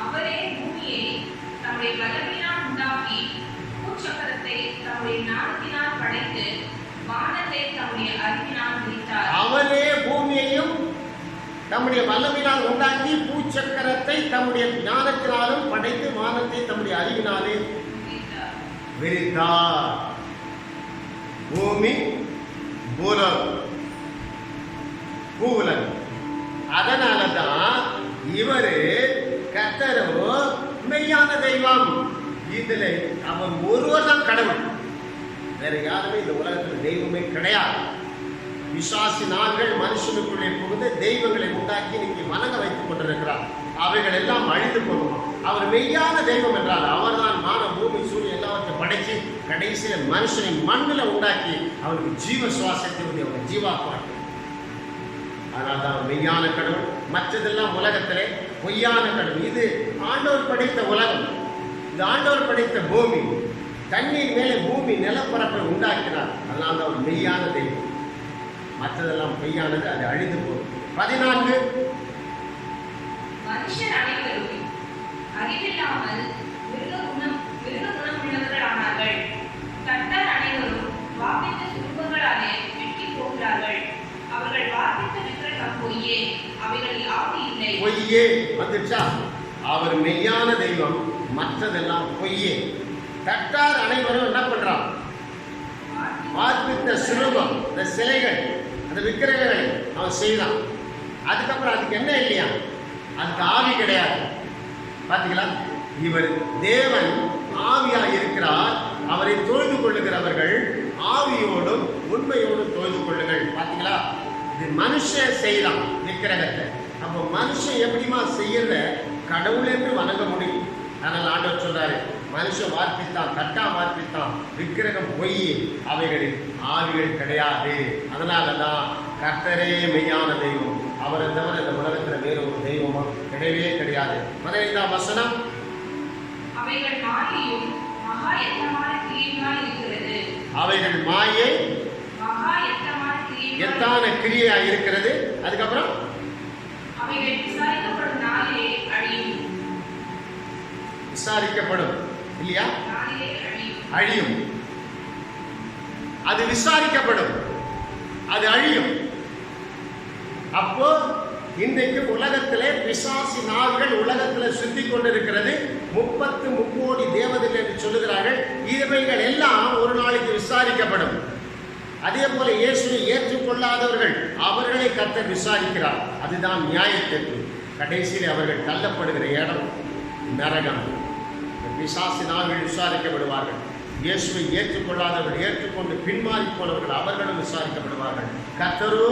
S2: அவரே பூமியை தம்முடைய பலத்தினால் உண்டாக்கி, பூச்சக்கரத்தை தம்முடைய ஞானத்தினால் படைத்து, வானத்தை தம்முடைய அறிவினால் விரித்தார். அவரே
S1: பூமியையும் தம்முடைய வல்லமையினால் உண்டாக்கி, பூச்சக்கரத்தை தம்முடைய ஞானத்தினாலும் படைத்து, வானத்தை தம்முடைய அறிவினாலே விரித்தார். பூமி பூவுலகம். அதனாலதான் இவரு கர்த்தரோ மெய்யான தெய்வம். இதுல அவர் ஒருவர் தான் கடவுள். வேற யாருமே இந்த உலகத்தில் தெய்வமே கிடையாது. பிசாசு நாங்கள் மனுஷனுக்குள்ளே புகுந்து தெய்வங்களை உண்டாக்கி இன்னைக்கு வணங்க வைத்துக் கொண்டிருக்கிறார். அவைகள் எல்லாம் அழிந்து போகுமா? அவர் மெய்யான தெய்வம் என்றால் அவர்தான் மான பூமி சூரியன் எல்லாவற்றையும் படைச்சு கடைசியில் மனுஷனை மண்ணில் உண்டாக்கி அவனுக்கு ஜீவ சுவாசத்தை அவனை ஜீவாக்குவார். அதனால்தான் அவர் மெய்யான கடவுள். மற்றதெல்லாம் உலகத்திலே பொய்யான கடவுள். இது ஆண்டவர் படைத்த உலகம், இது ஆண்டவர் படைத்த பூமி. தண்ணீர் மேலே பூமி நிலப்பரப்பை உண்டாக்கினார். அதனால்தான் அவர் மெய்யான தெய்வம். மற்றதெல்லாம் பொய்யானது, அது அழிந்து போகும். 14
S2: மனுஷர் அனைவரும் அறிவில்லாமல் மிருக குணமுள்ளவர்கள் ஆனார்கள். கர்த்தர் அனைவரும் வாக்கித்த சுரூபங்களாலே வெட்டி போகிறார்கள். அவர்கள் வாக்கித்த விக்கிரகம் பொய்யே, அவைகளில் ஆவி இல்லை.
S1: பொய்யே வந்துச்சா? அவர் மெய்யான தெய்வம், மற்றதெல்லாம் பொய்யே. கர்த்தர் அனைவரும் என்ன பண்றான்? வாக்கித்த சுரூபம், இந்த சிலைகள், அந்த விக்கிரகங்களை அவன் செய்தான். அதுக்கப்புறம் அதுக்கு என்ன இல்லையா? அதுக்கு ஆவி கிடையாது. பார்த்தீங்களா? இவர் தேவன் ஆவியாக இருக்கிறார். அவரை தொழுது கொள்ளுகிறவர்கள் ஆவியோடும் உண்மையோடும் தொழுது கொள்ளுங்கள். பார்த்தீங்களா? இது மனுஷன் செய்யலாம் விக்கிரகத்தை. அப்போ மனுஷன் எப்படிமா செய்யற கடவுள் என்று வணங்க முடியும். அதனால் ஆண்டவர் சொல்றாரு, மனுஷன் வார்ப்பித்தான், கட்டா வார்ப்பித்தான், விக்கிரகம் பொய், அவைகளில் ஆவிகள் கிடையாது. அதனால தான் கர்த்தரே மெய்யான தெய்வம். அவரை தவிர இந்த உலகத்தில் வேறு ஒரு தெய்வமும் கிடையவே கிடையாது. 15ஆம் வசனம்,
S2: அவைகள் மாயையும் மகா எத்தமான கிரியையுமாய் இருக்கிறது.
S1: அவைகள் மாயை
S2: மகா எத்தமான
S1: எத்தான கிரியா இருக்கிறது. அதுக்கப்புறம்
S2: அவைகள் விசாரிக்கப்படும் நாளிலே அழியும்.
S1: விசாரிக்கப்படும் இல்லையா?
S2: நாளிலே
S1: அழியும். அது விசாரிக்கப்படும், அது அழியும். அப்போ இன்றைக்கு உலகத்திலே பிசாசி நாள்கள் உலகத்தில் சுத்தி கொண்டிருக்கிறது. 30 கோடி தேவதைகள் என்று சொல்லுகிறார்கள். இவைகள் எல்லாம் ஒரு நாளைக்கு விசாரிக்கப்படும். அதே போல இயேசுவை ஏற்றுக்கொள்ளாதவர்கள், அவர்களை கர்த்தர் விசாரிக்கிறார். அதுதான் நியாயத்தீர்ப்பு. கடைசியில் அவர்கள் தள்ளப்படுகிற இடம் நரகம். பிசாசி நாள்கள் விசாரிக்கப்படுவார்கள். இயேசுவை ஏற்றுக்கொள்ளாதவர்கள், ஏற்றுக்கொண்டு பின்மாறி போனவர்கள், அவர்களும் விசாரிக்கப்படுவார்கள். கர்த்தரோ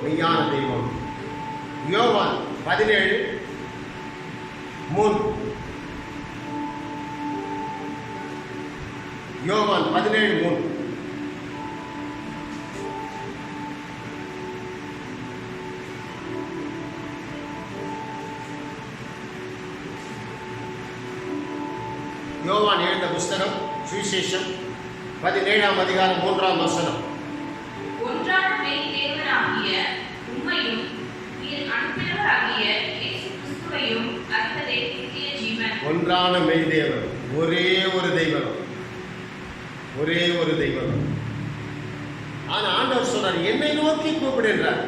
S1: மெய்யான தெய்வம். யோவான் 17:3. யோவான் 17:3. யோவான் எழுந்த புஸ்தகம் சுவிசேஷம் 17ஆம் அதிகாரம் 3ஆம் வசனம்.
S2: ஒன்றான மெய் தேவனாகிய உம்மையும் நீர் அனுப்பினவராகிய இயேசு கிறிஸ்துவையும் அறிவதே நித்திய ஜீவன்.
S1: ஒன்றான மெய் தேவன், ஒரே ஒரு தெய்வம், ஒரே ஒரு தெய்வம். ஆனா ஆண்டவர் சொன்னார், என்னை நோக்கி கூப்பிடுன்றார்.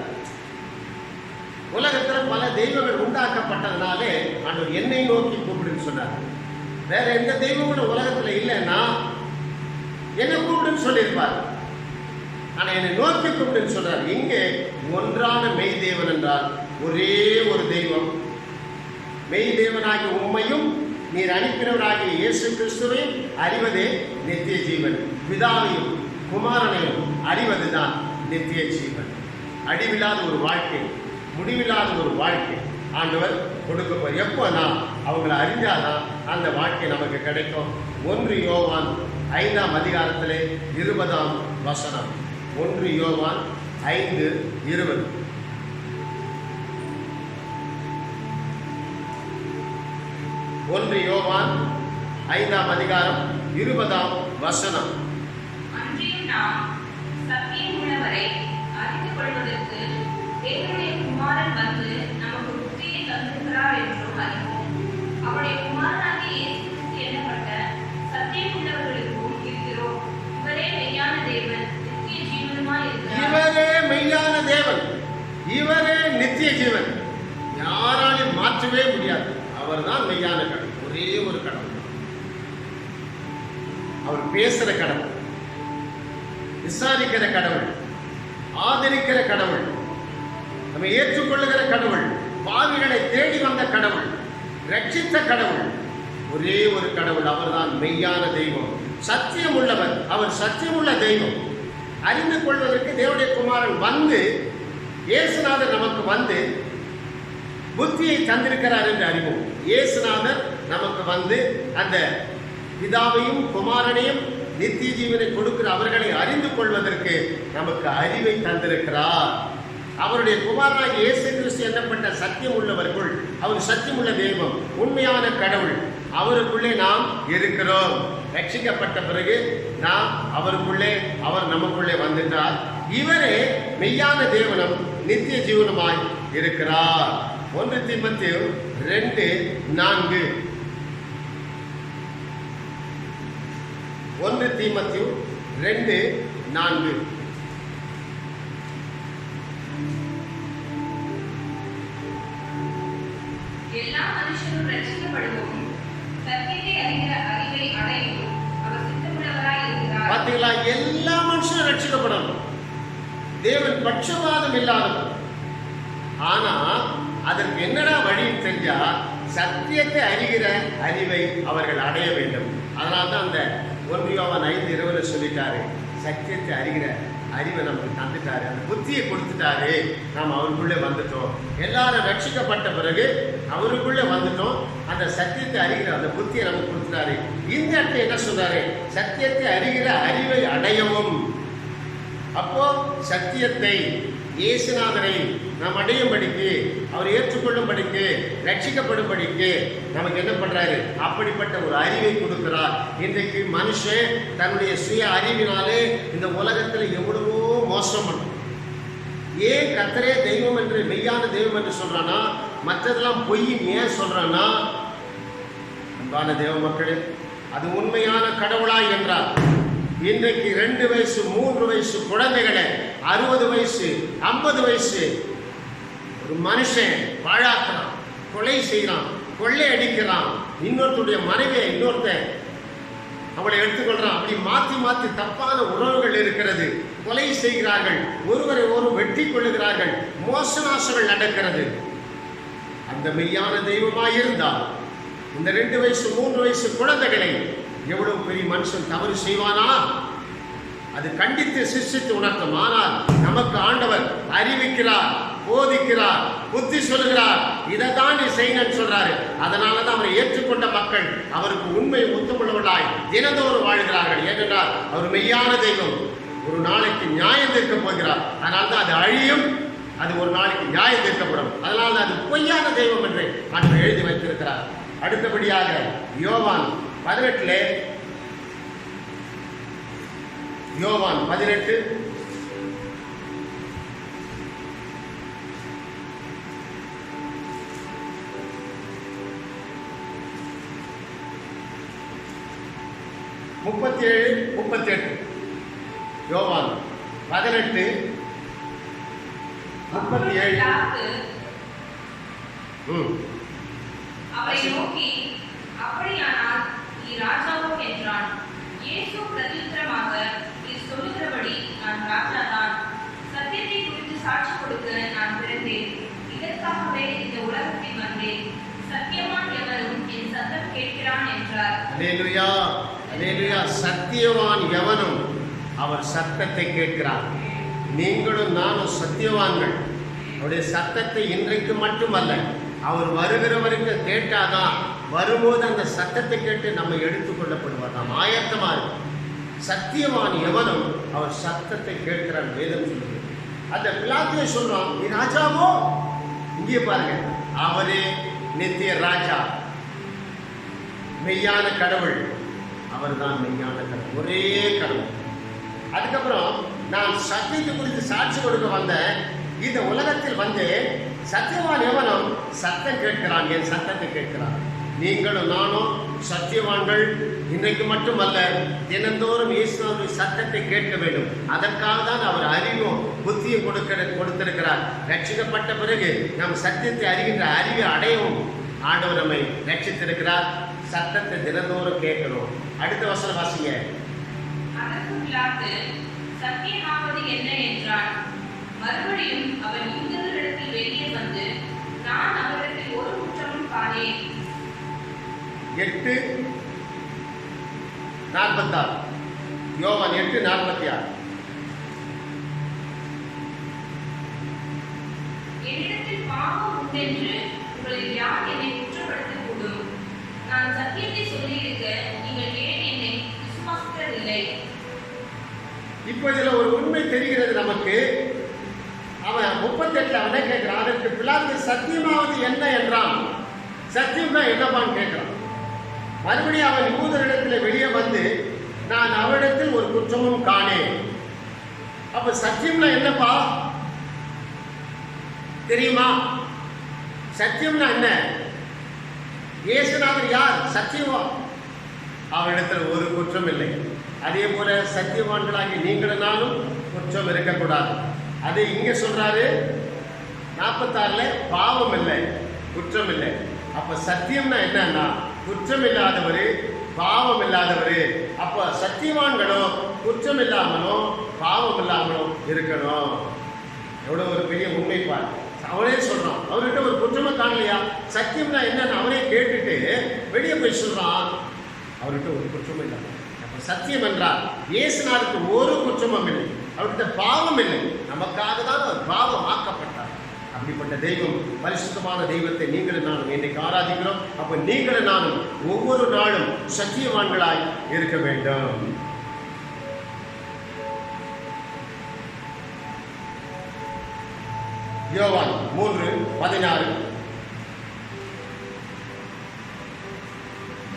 S1: உலகத்தில் பல தெய்வங்கள் உண்டாக்கப்பட்டதுனாலே ஆண்டவர் என்னை நோக்கி கூப்பிடுன்னு சொன்னார். வேற எந்த தெய்வங்களும் உலகத்துல இல்லைன்னா என்ன கூப்பிடுன்னு சொல்லியிருப்பார். ஆனா என்னை நோக்கி கூப்பிடுன்னு சொல்றார். இங்கே ஒன்றான மெய் தேவன் என்றால் ஒரே ஒரு தெய்வம். மெய் தேவனாகிய உம்மையும் நீர் அனுப்பினவராகிய இயேசு கிறிஸ்துவையும் அறிவதே நித்திய ஜீவன். பிதாவையும் குமாரனையும் அறிவதுதான் நித்திய ஜீவன். அழிவில்லாத ஒரு வாழ்க்கை, முடிவில்லாத ஒரு வாழ்க்கை ஆண்டவர் கொடுக்க. எப்போனா அவங்களை அறிஞ்சாதான் அந்த வாழ்க்கை நமக்கு கிடைக்கும். 1 யோவான் 5ஆம் அதிகாரத்திலே 20ஆம் வசனம். 1 யோவான் 5:20. 1 யோவான் 5ஆம் அதிகாரம் 20ஆம் வசனம்.
S2: அன்றியும் நாம் சத்தியம் உள்ளவரை அறிந்து கொள்வதற்கு தேவனுடைய குமாரன் வந்து நமக்கு புத்தியை தந்திருக்கிறார் என்றும் அறிவோம். அவருடைய குமாரனாகிய இயேசு கிறிஸ்து என்னப்பட்ட சத்தியம் உள்ளவர்களுக்கும் இருக்கிறோம். இவரே மெய்யான தேவன், நித்திய ஜீவனுமாய் இருக்கிறார்.
S1: இவரே மெய்யான தேவன், இவரே நித்திய ஜீவன். யாராலையும் மாற்றவே முடியாது. அவர் தான் மெய்யான கடவுள், ஒரே ஒரு கடவுள். அவர் பேசுற கடவுள், விசாரிக்கிற கடவுள், ஆதரிக்கிற கடவுள், நம்ம ஏற்றுக்கொள்ளுகிற கடவுள், பாவிகளை தேடி வந்த கடவுள், ரட்சித்த கடவுள், ஒரே ஒரு கடவுள். அவர்தான் மெய்யான தெய்வம், சத்தியம் உள்ளவர். அவர் சத்தியமுள்ள தெய்வம். அறிந்து கொள்வதற்கு தேவனுடைய குமாரன் வந்து, இயேசுநாதர் நமக்கு வந்து புத்தியை தந்திருக்கிறார் என்று அறிவோம். இயேசுநாதர் நமக்கு வந்து அந்த பிதாவையும் குமாரனையும் நித்திய ஜீவனை கொடுக்கிற அவர்களை அறிந்து கொள்வதற்கு நமக்கு அறிவை தந்திருக்கிறார். அவருடைய குமாரனாகிய இயேசு கிறிஸ்து என்னப்பட்ட சத்தியம் உள்ளவர்கள், அவர் சத்தியம் உள்ள தெய்வம், உண்மையான கடவுள். அவருக்குள்ளே நாம் இருக்கிறோம். ரட்சிக்கப்பட்ட பிறகு நாம் அவருக்குள்ளே, அவர் நமக்குள்ளே வந்துட்டார். இவரே மெய்யான தேவனும் நித்திய ஜீவனுமாய் இருக்கிறார். 1 தீமோத்தேயு 2:4. 1 தீமோத்தேயு 2:4.
S2: எல்லா மனுஷரும் ரட்சிக்கப்படுவோம், சத்தியத்தை அறிகிற அறிவை அடையவும் அவர் சித்தமுள்ளவராய் இருக்கிறார்.
S1: பாத்தீங்களா? எல்லா மனுஷரும் ரட்சிக்கப்படணும். தேவன் பட்சபாதம் இல்லாதவர். ஆனா அதற்கு என்னடா வழின்னு தெரிஞ்சா, சத்தியத்தை அறிகிற அறிவை அவர்கள் அடைய வேண்டும். அதனால்தான் அந்த 1 யோவான் 5:20 சொல்லிட்டாரு, சத்தியத்தை அறிகிற அறிவை நமக்கு தந்துட்டாரு, அந்த புத்தியை கொடுத்துட்டாரு. நாம் அவருக்குள்ளே வந்துட்டோம். எல்லாரும் ரட்சிக்கப்பட்ட பிறகு அவருக்குள்ளே வந்துட்டோம். அந்த சத்தியத்தை அறிகிற அந்த புத்தியை நமக்கு கொடுத்துட்டாரு. இந்த இடத்துல என்ன சொல்றாரு? சத்தியத்தை அறிகிற அறிவை அடையவும். அப்போ சத்தியத்தை, இயேசுநாதரை நாம் அடையும்படிக்கு, அவர் ஏற்றுக்கொள்ளும்படிக்கு, ரட்சிக்கப்படும்படிக்கு நமக்கு என்ன பண்றாரு? அப்படிப்பட்ட ஒரு அறிவை கொடுக்கிறார். இன்றைக்கு மனுஷன் தன்னுடைய சுய அறிவினாலே இந்த உலகத்தில் எவ்வளவோ மோசம் பண்ணும். ஏன் கர்த்தரே தெய்வம் என்று, மெய்யான தெய்வம் என்று சொல்றானா, மற்றதெல்லாம் பொய்ன்னு ஏன் சொல்றானா? அன்பான தேவ மக்களே, அது உண்மையான கொடவுளாய் என்றார். இன்றைக்கு 2 வயசு 3 வயசு குழந்தைகளை 60 வயசு 50 வயசு ஒரு மனுஷன் பாழாக்குறான், கொலை செய்யறான், கொள்ளை அடிக்கிறான், இன்னொருத்தருடைய மனைவியை இன்னொருத்தன் அவளை எடுத்துக்கொள்றான். அப்படி மாற்றி மாற்றி தப்பான உறவுகள் இருக்கிறது. கொலை செய்கிறார்கள், ஒருவரை ஒருவர் வெட்டி கொள்ளுகிறார்கள், மோசநாசங்கள் நடக்கிறது. அந்த மெய்யான தெய்வமாயிருந்தால் இந்த 2 வயசு 3 வயசு குழந்தைகளை எவ்வளவு பெரிய மனுஷன் தவறு செய்வானா? அது கண்டித்து சிஷ்டித்து உணர்த்தும். ஆனால் நமக்கு ஆண்டவர் அறிவிக்கிறார், போதிக்கிறார், புத்தி சொல்லுகிறார். இதைதான் நீ செய்யணும்னு சொல்றாரு. அதனாலதான் அவரை ஏற்றுக்கொண்ட மக்கள் அவருக்கு உண்மை உத்தமுள்ளவர்களாய் தினந்தோறும் வாழ்கிறார்கள். ஏனென்றால் அவர் மெய்யான தெய்வம். ஒரு நாளைக்கு நியாயம் தீர்க்க போகிறார். அதனால்தான் அது அழியும், அது ஒரு நாளைக்கு நியாயம் தீர்க்கப்படும். அதனால்தான் அது பொய்யான தெய்வம் என்று ஆண்டவர் எழுதி வைத்திருக்கிறார். அடுத்தபடியாக யோவான் 18 யோவான் 18 37 38. யோவான் 18 37.
S2: அவரை நோக்கி, அப்படியானால் நீ ராஜாவோ என்றான். இயேசு பிரதியுத்தரமாக, நீ சொல்லுகிறபடி நான் ராஜாதான். சத்தியத்தை குறித்து சாட்சி கொடுக்க நான் பிறந்தேன். இதற்காகவே இந்த உலகத்தில் வந்தேன். சத்தியவான் எவரும் என் சத்தம் கேட்கிறான் என்றார்.
S1: அல்லேலூயா, அல்லேலூயா. சத்தியவான் எவனும் அவர் சத்தத்தை கேட்கிறார். நீங்களும் நானும் சத்தியவான்கள். அவருடைய சத்தத்தை இன்றைக்கு மட்டுமல்ல, அவர் வருகிற வரைக்கும் கேட்டாதான், வரும்போது அந்த சத்தத்தை கேட்டு நம்ம எடுத்துக்கொள்ளப்படுவார். நாம் ஆயத்தமா இருக்கும். சத்தியவான் எவனும் அவர் சத்தத்தை கேட்கிறான் வேதம் சொல்லுது. அந்த பிலாத்தியை சொல்றான், நீ ராஜாவோ? இங்கே பாருங்க, அவரே நித்திய ராஜா, மெய்யான கடவுள். அவர் தான் மெய்யான கடவுள், ஒரே கடவுள். அதுக்கப்புறம் நான் சத்தியத்தை குறித்து சாட்சி கொடுக்க வந்தேன். இந்த உலகத்தில் வந்து சத்தியவான் எவனும் சத்தம் கேட்கிறான், என் சத்தத்தை கேட்கிறான். நீங்களும் நானும் சத்தியவான்கள். இன்றைக்கு மட்டுமல்ல, தினந்தோறும் இயேசுவின் சத்தத்தை கேட்க வேண்டும். அதற்காக தான் அவர் அறிவும் புத்தியை கொடுத்திருக்கிறார். ரட்சிக்கப்பட்ட பிறகு நம் சத்தியத்தை அறிகின்ற அறிவை அடையவும் ஆண்டவர் நம்மை ரட்சித்திருக்கிறார். சத்தத்தை தினந்தோறும் கேட்கணும். அடுத்த வசனம் வாசிங்க.
S2: அதற்கு பிலாத்து, சத்தியமாவது என்ன என்றான். மறுபடியும் அவர் யூதர்களிடத்தில் வெளியே வந்து, நான் அவரிடத்தில் ஒரு குற்றமும் காணேன்.
S1: 8:46. யோவான் 8:46.
S2: என்னிடத்தில் பாவம் உண்டென்று உங்களில் யார் என்னை குற்றப்படுத்தக்கூடும்? நான் சத்தியத்தை சொல்லியிருக்க நீங்கள் ஏன் என்னை விசுவாசிக்கிறதில்லை?
S1: இப்போ இதுல ஒரு உண்மை தெரிகிறது நமக்கு. அவன் 38 அவனே கேட்கிறான். அதற்கு பிலாத்து சத்தியமாவது என்ன என்றான். சத்தியம்னா என்னப்பான்னு கேட்கிறான். மறுபடியும் அவன் யூதரிடத்தில் வெளியே வந்து, நான் அவரிடத்தில் ஒரு குற்றமும் காணேன். அப்ப சத்தியம்னா என்னப்பா தெரியுமா? சத்தியம்னா என்ன? இயேசுநாதர் யார்? சத்தியமா. அவரிடத்தில் ஒரு குற்றம் இல்லை. அதே போல சத்தியவான்களாகி நீங்களும் நானும் குற்றம் இருக்கக்கூடாது. அது இங்க சொல்றாரு 46ல பாவம் இல்லை, குற்றம் இல்லை. அப்ப சத்தியம்னா என்னன்னா குற்றம் இல்லாதவரு, பாவம் இல்லாதவரு. அப்ப சத்தியவான்களும் குற்றம் இல்லாமலும் பாவம் இல்லாமலும் இருக்கணும். எவ்வளவு ஒரு பெரிய உண்மை பாரு. அவனே சொல்றான், அவர்கிட்ட ஒரு குற்றமா காணலையா? சத்தியம்னா என்னன்னு அவனே கேட்டுட்டு வெளியே போய் சொல்றான், அவர்கிட்ட ஒரு குற்றமும் இல்லை. அப்ப சத்தியம் என்றால் இயேசுநாதருக்கு ஒரு குற்றமும் இல்லை, அவர்கிட்ட பாவம் இல்லை. நமக்காக தான் அவர் பாவம் ஆக்கப்பட்டார். அப்படிப்பட்ட தெய்வம், பரிசுத்தமான தெய்வத்தை நீங்களும் நானும் இன்றைக்கு ஆராதிக்கிறோம். அப்ப நீங்களும் நானும் ஒவ்வொரு நாளும் சத்தியவான்களாய் இருக்க வேண்டும். யோவான் 3:16.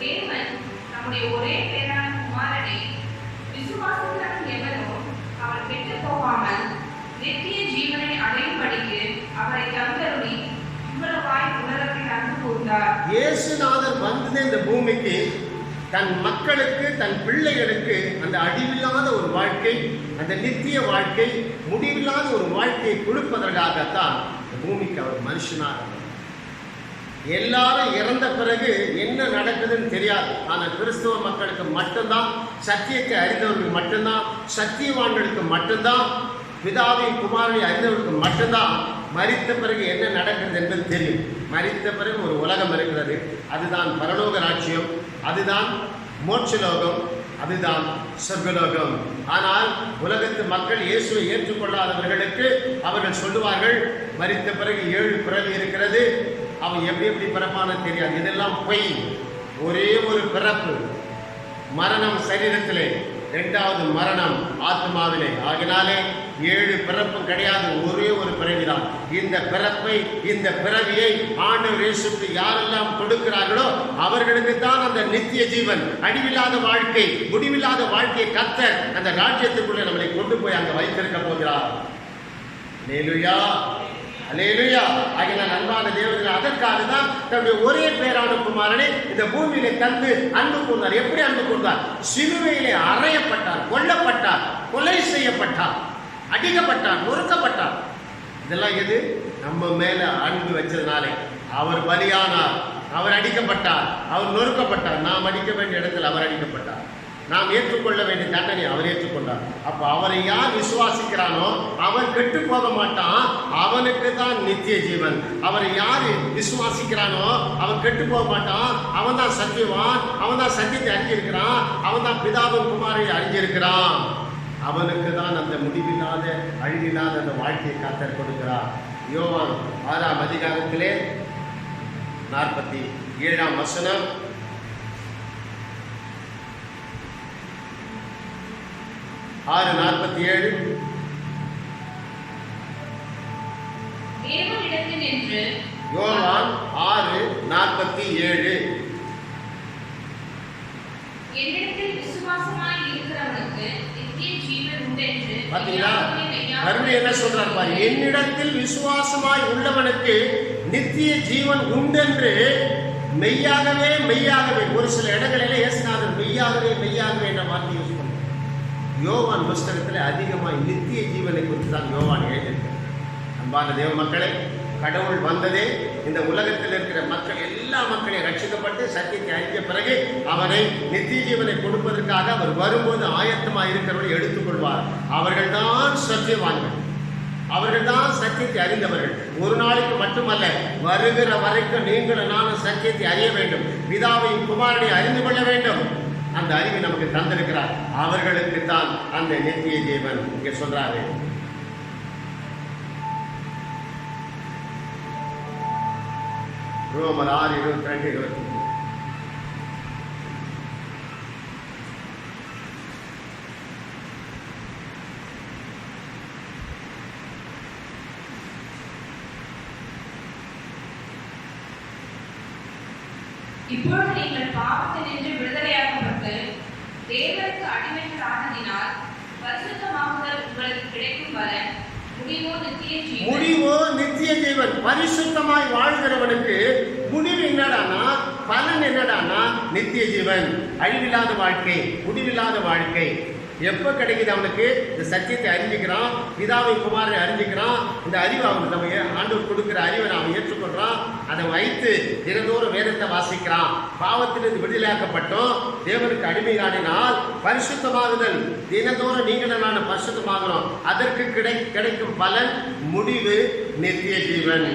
S2: தேவன் நம்முடைய ஒரே பேரான குமாரனை விசுவாசிக்கிறவன் எவனோ அவன் கெட்டுப் போகாமல் நித்திய ஜீவனை அடையும்படிக்கு அவரை தந்தருளி இவ்வளவாய் உலகத்தில் அன்பு கூர்ந்தார்.
S1: இயேசுநாதர் வந்தது இந்த பூமிக்கு தன் மக்களுக்கு, தன் பிள்ளைகளுக்கு அந்த அழிவில்லாத ஒரு வாழ்க்கை, அந்த நித்திய வாழ்க்கை, முடிவில்லாத ஒரு வாழ்க்கையை கொடுப்பதற்காகத்தான் இந்த பூமிக்கு அவர் மனுஷனாக. எல்லாரும் இறந்த பிறகு என்ன நடக்குதுன்னு தெரியாது. ஆனால் கிறிஸ்தவ மக்களுக்கு மட்டும்தான், சத்தியத்தை அறிந்தவர்களுக்கு மட்டும்தான், சத்தியவான்களுக்கு மட்டும்தான், பிதாவையும் குமாரனை அறிந்தவர்களுக்கு மட்டும்தான் மரித்த பிறகு என்ன நடக்கிறது என்பது தெரியும். மரித்த பிறகு ஒரு உலகம் இருக்கிறது, அதுதான் பரலோக ராஜ்யம், அதுதான் மோட்சலோகம், அதுதான் சொர்க்கலோகம். ஆனால் உலகத்து மக்கள் இயேசுவை ஏற்றுக்கொள்ளாதவர்களுக்கு அவர்கள் சொல்லுவார்கள், மரித்த பிறகு 7 பிறவி இருக்கிறது, அவன் எப்படி பிறப்பானு தெரியாது. இதெல்லாம் பொய். ஒரே ஒரு பிறப்பு, மரணம் சரீரத்திலே, 2வது மரணம் ஆத்மாவிலே. ஆகினாலே 7 பிறப்பும் கிடையாது, ஒரே ஒரு பிறவிதான். இந்த பிறப்பை, இந்த பிறவியை ஆண்டவர் இயேசுவுக்கு யாரெல்லாம் கொடுக்கிறார்களோ அவர்களுக்கு தான் அந்த நித்திய ஜீவன், அழிவில்லாத வாழ்க்கை, முடிவில்லாத வாழ்க்கையை கர்த்தர் அந்த ராஜ்யத்துக்குள்ளே நம்மளை கொண்டு போய் அங்கே வைத்திருக்க போகிறார். அல்லேலூயா, அல்லேலூயா. ஆகினால் அன்பான தேவர்கள் அதற்காக தான் தன்னுடைய ஒரே பேரான குமாரனை இந்த பூமியிலே தந்து அன்பு கூர்ந்தார். எப்படி அன்பு கூர்ந்தார்? சிலுவையிலே அறையப்பட்டார், கொல்லப்பட்டார், கொலை செய்யப்பட்டார், அடிக்கப்பட்டார், நொறுக்கப்பட்டார். இதெல்லாம் எது? நம்ம மேல அன்பு வச்சதுனாலே. அவர் பலியானார், அவர் அடிக்கப்பட்டார், அவர் நொறுக்கப்பட்டார். நாம் அடிக்க வேண்டிய இடத்தில் அவர் அடிக்கப்பட்டார். நாம் ஏற்றுக்கொள்ள வேண்டிய தண்டனை அவர் ஏற்றுக்கொண்டார். அப்போ அவரை யார் விசுவாசிக்கிறானோ அவன் கெட்டு போக மாட்டான், அவனுக்கு தான் நித்திய ஜீவன். அவரை யார் விசுவாசிக்கிறானோ அவன் கெட்டு போக மாட்டான், அவன் தான் சத்தியவான், அவன் தான் சத்தியத்தை அறிஞ்சிருக்கிறான், அவன் தான் பிதாவின் குமாரை அறிஞ்சிருக்கிறான். அவனுக்கு தான் அந்த முடிவில்லாத, அழிவில்லாத அந்த வாழ்க்கையை கர்த்தர் கொடுக்கிறார். யோவான் 6ஆம் அதிகாரத்திலே 47ஆம் வசனம். யோவான் 6:47.
S2: என்னிடத்தில் விசுவாசமாய் இருக்கிறவனுக்கு நித்திய ஜீவன் உண்டென்று.
S1: பாத்தீங்களா? மறுபடியும் என்ன சொல்றார் பாரு, என்னிடத்தில் விசுவாசமாய் உள்ளவனுக்கு நித்திய ஜீவன் உண்டென்று மெய்யாகவே மெய்யாகவே. ஒரு சில இடங்களில் இயேசுநாதர் மெய்யாகவே மெய்யாகவே என்ற வார்த்தை யூஸ் பண்ணுறார். யோவான் புஸ்தகத்தில் அதிகமாக நித்திய ஜீவனை குறித்து தான் யோவான் எழுதியிருக்கிறார். அன்பான தேவ மக்களே, கடவுள் வந்ததே இந்த உலகத்தில் இருக்கிற மக்கள், எல்லா மக்களையும் ரட்சிக்கப்பட்டு சத்தியத்தை அறிந்த பிறகு அவரை நித்திய ஜீவனை கொடுப்பதற்காக அவர் வரும்போது ஆயத்தமாக இருக்கிறவர்களை எடுத்துக்கொள்வார். அவர்கள் தான் சத்தியவான்கள், அவர்கள் தான் சத்தியத்தை அறிந்தவர்கள். ஒரு நாளைக்கு மட்டுமல்ல, வருகிற வரைக்கும் நீங்களும் நானும் சத்தியத்தை அறிய வேண்டும், பிதாவையும் குமாரனை அறிந்து கொள்ள வேண்டும். அந்த அறிவை நமக்கு தந்திருக்கிறார். அவர்களுக்கு தான் அந்த நித்திய ஜீவன். இங்கே சொல்றாரு, ரோமர் 6:22-23.
S2: இப்பொழுது நீங்கள் பாவத்தினின்று விடுதலையாக்கப்பட்டு தேவனுக்கு அடிமைகளானதினால் பரிசுத்தமாகுதல் உங்களுக்கு கிடைக்கும் பலன் முடிவோ நித்திய ஜீவன். பரிசுத்தமாய் வாழ்கிறவனுக்கு முடிவு என்னடானா, பலன் என்னடானா நித்திய ஜீவன், அழிவில்லாத வாழ்க்கை, முடிவில்லாத வாழ்க்கை. எப்போ கிடைக்குது அவனுக்கு? இந்த சத்தியத்தை அறிஞ்சிக்கிறான், பிதாவை குமாரனை அறிஞ்சிக்கிறான், இந்த அறிவு அவனுக்கு நம்ம ஆண்டவர் கொடுக்குற அறிவை அவன் ஏற்றுக்கொள்றான், அதை வைத்து தினந்தோறும் வேதத்தை வாசிக்கிறான். பாவத்திலிருந்து விடுதலையாக்கப்பட்டோம், தேவனுக்கு அடிமையாடினால் பரிசுத்தமாகுதல். தினந்தோறும் நீங்களும் நான் பரிசுத்தமாகிறோம். அதற்கு கிடைக்கும் பலன் முடிவு நித்திய ஜீவன்.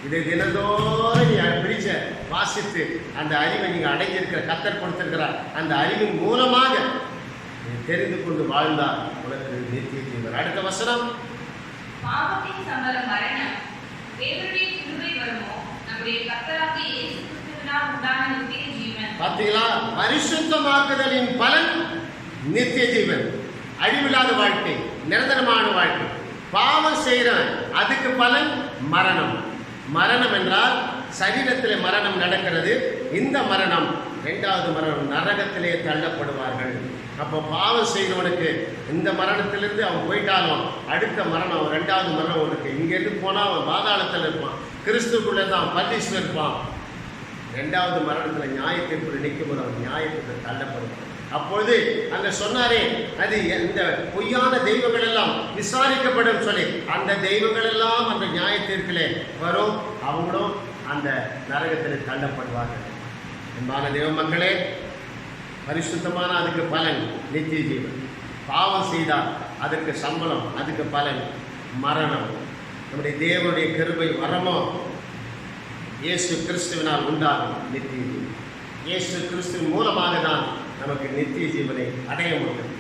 S2: இதை தினந்தோறும் நீ பிரிச்ச வாசித்து அந்த அறிவை நீங்கள் அடைஞ்சிருக்கிற கர்த்தர் கொடுத்திருக்கிறார். அந்த அறிவின் மூலமாக தெரிந்து கொண்டு வாழ்ந்தார் உனக்கு நித்திய ஜீவன். அடுத்த வசனம், பாவத்தின் சம்பளம் மரணம், தேவனுடைய கிருபை வருமோ நம்முடைய கர்த்தராகிய இயேசு கிறிஸ்துவினால் உண்டான நித்திய ஜீவன்.
S1: பார்த்தீங்களா? பரிசுத்தமாக்குதலின் பலன் நித்திய ஜீவன், அழிவில்லாத வாழ்க்கை, நிரந்தரமான வாழ்க்கை. பாவம் செய்கிறவன் அதுக்கு பலன் மரணம். மரணம் என்றால் சரீரத்திலே மரணம் நடக்கிறது. இந்த மரணம், இரண்டாவது மரணம், நரகத்திலே தள்ளப்படுவார்கள். அப்போ பாவம் செய்தவனுக்கு இந்த மரணத்திலிருந்து அவன் போயிட்டாலும் அடுத்த மரணம், அவன் ரெண்டாவது மரணம் அவனுக்கு. இங்கேருந்து போனால் அவன் பாதாளத்தில் இருப்பான், கிறிஸ்துக்குள்ளே தான் அவன் பரதீசில் இருப்பான். ரெண்டாவது மரணத்தில் நியாயத்திற்கு நிற்கும் போது அவன் நியாயத்திற்கு தள்ளப்படுவான். அப்பொழுது அங்கே சொன்னாரே, அது இந்த பொய்யான தெய்வங்கள் எல்லாம் விசாரிக்கப்படும் சொல்லி, அந்த தெய்வங்கள் எல்லாம் அந்த நியாயத்திற்குள்ளே வரும், அவங்களும் அந்த நரகத்தில் தள்ளப்படுவார்கள். அன்பான தேவ மக்களே, பரிசுத்தமான அதுக்கு பலன் நித்திய ஜீவன். பாவம் செய்தால் அதற்கு சம்பளம், அதுக்கு பலன் மரணம். நம்முடைய தேவனுடைய கிருபை வரமோ இயேசு கிறிஸ்துவினால் உண்டாகும் நித்திய ஜீவன். இயேசு கிறிஸ்துவின் மூலமாக தான் நமக்கு நித்திய ஜீவனை அடைய முடியும்.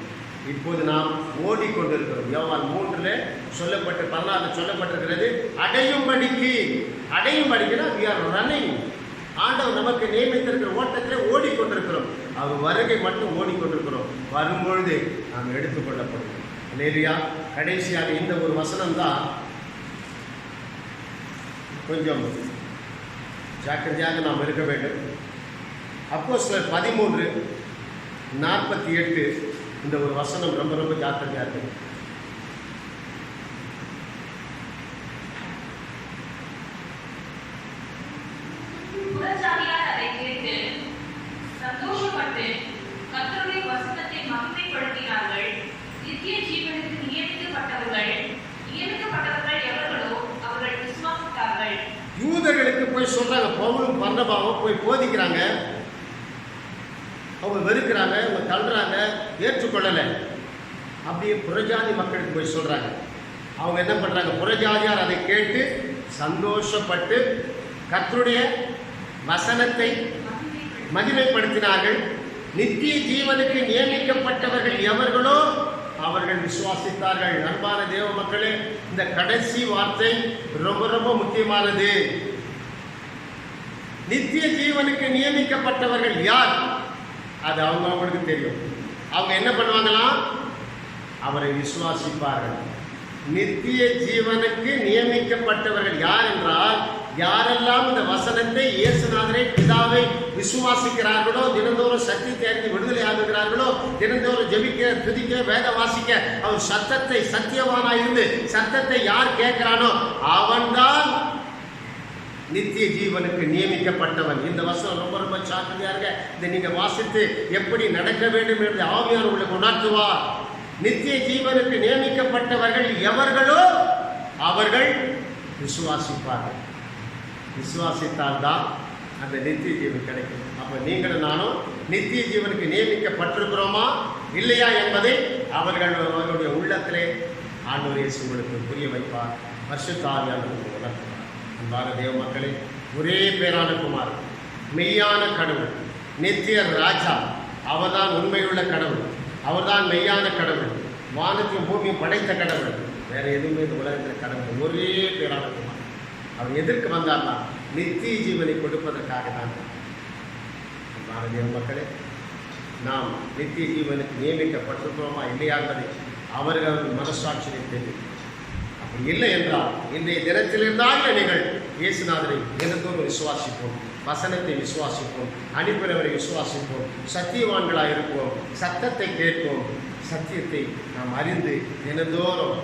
S1: இப்போது நாம் ஓடிக்கொண்டிருக்கிறோம். யோவான் 3 சொல்லப்பட்டு 14 சொல்லப்பட்டிருக்கிறது, அடையும்படிக்குனா we are running. ஆண்டவர் நமக்கு நியமித்திருக்கிற ஓட்டத்தில் ஓடிக்கொண்டிருக்கிறோம். அவர் வருகை மட்டும் ஓடிக்கொண்டிருக்கிறோம். வரும்பொழுது நாம் எடுத்துக்கொள்ளப்படுவோம். அல்லேலூயா. கடைசியாக இந்த ஒரு வசனம் தான் கொஞ்சம் ஜாக்கிரதையாக நாம் இருக்க வேண்டும். அப்போஸ்தலர் 13:48 இந்த ஒரு வசனம் ரொம்ப ரொம்ப ஜாக்கிரதையாக இருக்கு.
S2: புறஜாதியார் அதை கேட்டு சந்தோஷப்பட்டு கர்த்தருடைய வசனத்தை மகிமைப்படுத்தினார்கள். நித்திய ஜீவனுக்கு நியமிக்கப்பட்டவர்கள் எவர்களோ அவர்கள் விசுவாசித்தார்கள்.
S1: யூதர்களுக்கு போய் சொல்றாங்க, பவுலும் பர்னபாவும் போய் போதிக்கிறாங்க. அவங்க வெறுக்கிறாங்க, அவங்க தள்ளுறாங்க, ஏற்றுக்கொள்ளலை. அப்படியே புறஜாதி மக்களுக்கு போய் சொல்றாங்க. அவங்க என்ன பண்றாங்க? புறஜாதியார் அதை கேட்டு சந்தோஷப்பட்டு கர்த்தருடைய வசனத்தை மகிமைப்படுத்தினார்கள். நித்திய ஜீவனுக்கு நியமிக்கப்பட்டவர்கள் எவர்களோ அவர்கள் விசுவாசித்தார்கள். அன்பான தேவ மக்களே, இந்த கடைசி வார்த்தை ரொம்ப ரொம்ப முக்கியமானது. நித்திய ஜீவனுக்கு நியமிக்கப்பட்டவர்கள் யார்? அது அவங்களுக்கு தெரியும். அவங்க என்ன பண்ணுவாங்களாம்? அவரை விசுவாசிப்பார்கள். நித்திய ஜீவனுக்கு நியமிக்கப்பட்டவர்கள் யார் என்றால், யாரெல்லாம் இந்த வசனத்தை, இயேசுநாதரை, பிதாவை விசுவாசிக்கிறார்களோ, தினந்தோறும் சத்தியத்தை அறிந்து விடுதலை ஆகுகிறார்களோ, தினந்தோறும் ஜெபிக்க, துதிக்க, வேத வாசிக்க, அவர் சத்தத்தை, சத்தியவானாய் இருந்து சத்தத்தை யார் கேட்கிறானோ அவன்தான் நித்திய ஜீவனுக்கு நியமிக்கப்பட்டவன். இந்த வசனம் ரொம்ப ரொம்ப சாக்கிரதையாக இதை நீங்க வாசித்து எப்படி நடக்க வேண்டும் என்று ஆவியார் உங்களுக்கு உணர்த்துவார். நித்திய ஜீவனுக்கு நியமிக்கப்பட்டவர்கள் எவர்களோ அவர்கள் விசுவாசிப்பார்கள். விசுவாசித்தால்தான் அந்த நித்திய ஜீவன் கிடைக்கும். அப்போ நீங்களும் நானும் நித்திய ஜீவனுக்கு நியமிக்கப்பட்டிருக்கிறோமா இல்லையா என்பதை அவர்களுடைய உள்ளத்திலே ஆண்டவர் இயேசு உங்களுக்கு புரிய வைப்பார். பரிசுத்த ஆவியானவர் உணர்த்துவார். அன்பான தேவ மக்களே, ஒரே பேரான குமாரன், மெய்யான கடவுள், நித்திய ராஜா, அவர்தான் உண்மையுள்ள கடவுள், அவர்தான் மெய்யான கடவுள், வானத்தையும் பூமியும் படைத்த கடவுள். வேற எதுவுமே இந்த உலகத்தில் கடவுள் ஒரே பேரான குமாரன். அவர் எதற்கு வந்தார்னா நித்திய ஜீவனை கொடுப்பதற்காக தான். அன்பான தேவ மக்களே, நாம் நித்திய ஜீவனுக்கு நியமிக்கப்பட்டிருக்கிறோமா இல்லையா என்பதை அவர்கள் மனசாட்சியை தெரியும். இல்லை என்றால் இன்றைய தினத்திலிருந்தால் நீங்கள் இயேசுநாதரை தினத்தோறும் விசுவாசிப்போம், வசனத்தை விசுவாசிப்போம், அனுப்பினவரை விசுவாசிப்போம், சத்தியவான்களாக இருப்போம், சத்தத்தை கேட்போம், சத்தியத்தை நாம் அறிந்து தினந்தோறும்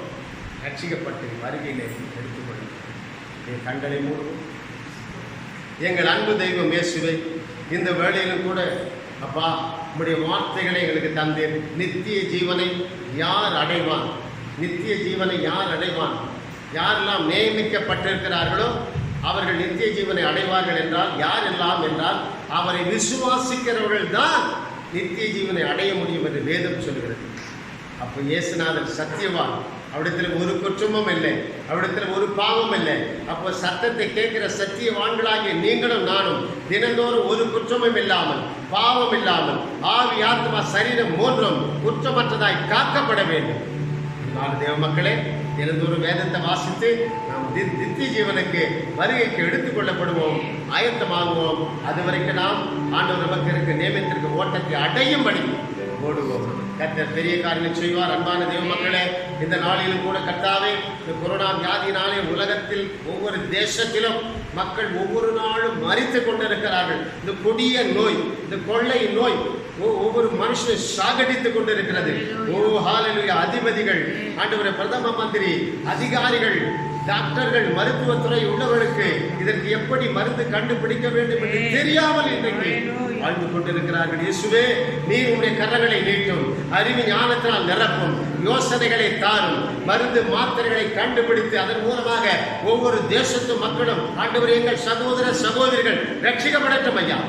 S1: ரட்சிக்கப்பட்டு வருகையிலே எடுத்துக்கொள்ளும். என் கண்களை மூடுவோம். எங்கள் அன்பு தெய்வம் இயேசுவை, இந்த வேளையிலும் கூட அப்பா உம்முடைய வார்த்தைகளை எங்களுக்கு தந்தேன். நித்திய ஜீவனை யார் அடைவான்? நித்திய ஜீவனை யார் அடைவான்? யாரெல்லாம் நியமிக்கப்பட்டிருக்கிறார்களோ அவர்கள் நித்திய ஜீவனை அடைவார்கள் என்றால் யாரெல்லாம் என்றால் அவரை விசுவாசிக்கிறவர்கள் தான் நித்திய ஜீவனை அடைய முடியும் என்று வேதம் சொல்கிறது. அப்போ இயேசுநாதர் சத்தியவான், அவரிடத்தில் ஒரு குற்றமும் இல்லை, அவரிடத்தில் ஒரு பாவம் இல்லை. அப்போ சத்தத்தை கேட்கிற சத்தியவான்களாகிய நீங்களும் நானும் தினந்தோறும் ஒரு குற்றமும் இல்லாமல், பாவம் இல்லாமல், ஆவி ஆத்மா சரீரம் மூன்றும் குற்றமற்றதாய் காக்கப்பட வேண்டும். நாலு தேவ மக்களே, தினந்தோறும் வேதத்தை வாசித்து நாம் நித்திய ஜீவனுக்கு வருகைக்கு எடுத்துக் கொள்ளப்படுவோம், ஆயத்தமாகுவோம். அது வரைக்கும் நாம் ஆண்டவர் நமக்கு இருக்க நியமித்திருக்க ஓட்டத்தை அடையும்படி ஓடுவோம். கர்த்தர் பெரிய காரியங்களை செய்வார். அன்பான தேவ மக்களே, இந்த நாளிலும் கூட கர்த்தாவே, இந்த கொரோனா வியாதினாலே உலகத்தில் ஒவ்வொரு தேசத்திலும் மக்கள் ஒவ்வொரு நாளும் மரித்து கொண்டிருக்கிறார்கள். இந்த கொடிய நோய், இந்த கொள்ளை நோய் ஒவ்வொரு மனுஷனை சாகடித்துக் கொண்டிருக்கிறது. ஓ ஹல்லேலூயா! அதிபதிகள், ஆண்டவரே, பிரதம மந்திரி, அதிகாரிகள், டாக்டர்கள், மருத்துவத்துறை உள்ளவர்களுக்கு இதற்கு எப்படி மருந்து கண்டுபிடிக்க வேண்டும் என்று தெரியாமல் இன்றைக்கு வாழ்ந்து கொண்டிருக்கிறார்கள். இயேசுவே, நீர் உம்முடைய கரங்களை நீட்டும், அறிவு ஞானத்தினால் நிரப்பும், யோசனைகளை தாரும், மருந்து மாத்திரைகளை கண்டுபிடித்து அதன் மூலமாக ஒவ்வொரு தேசத்து மக்களும் ஆண்டவரே, எங்கள் சகோதர சகோதரிகள் ரட்சிக்கப்படட்டும் ஐயா,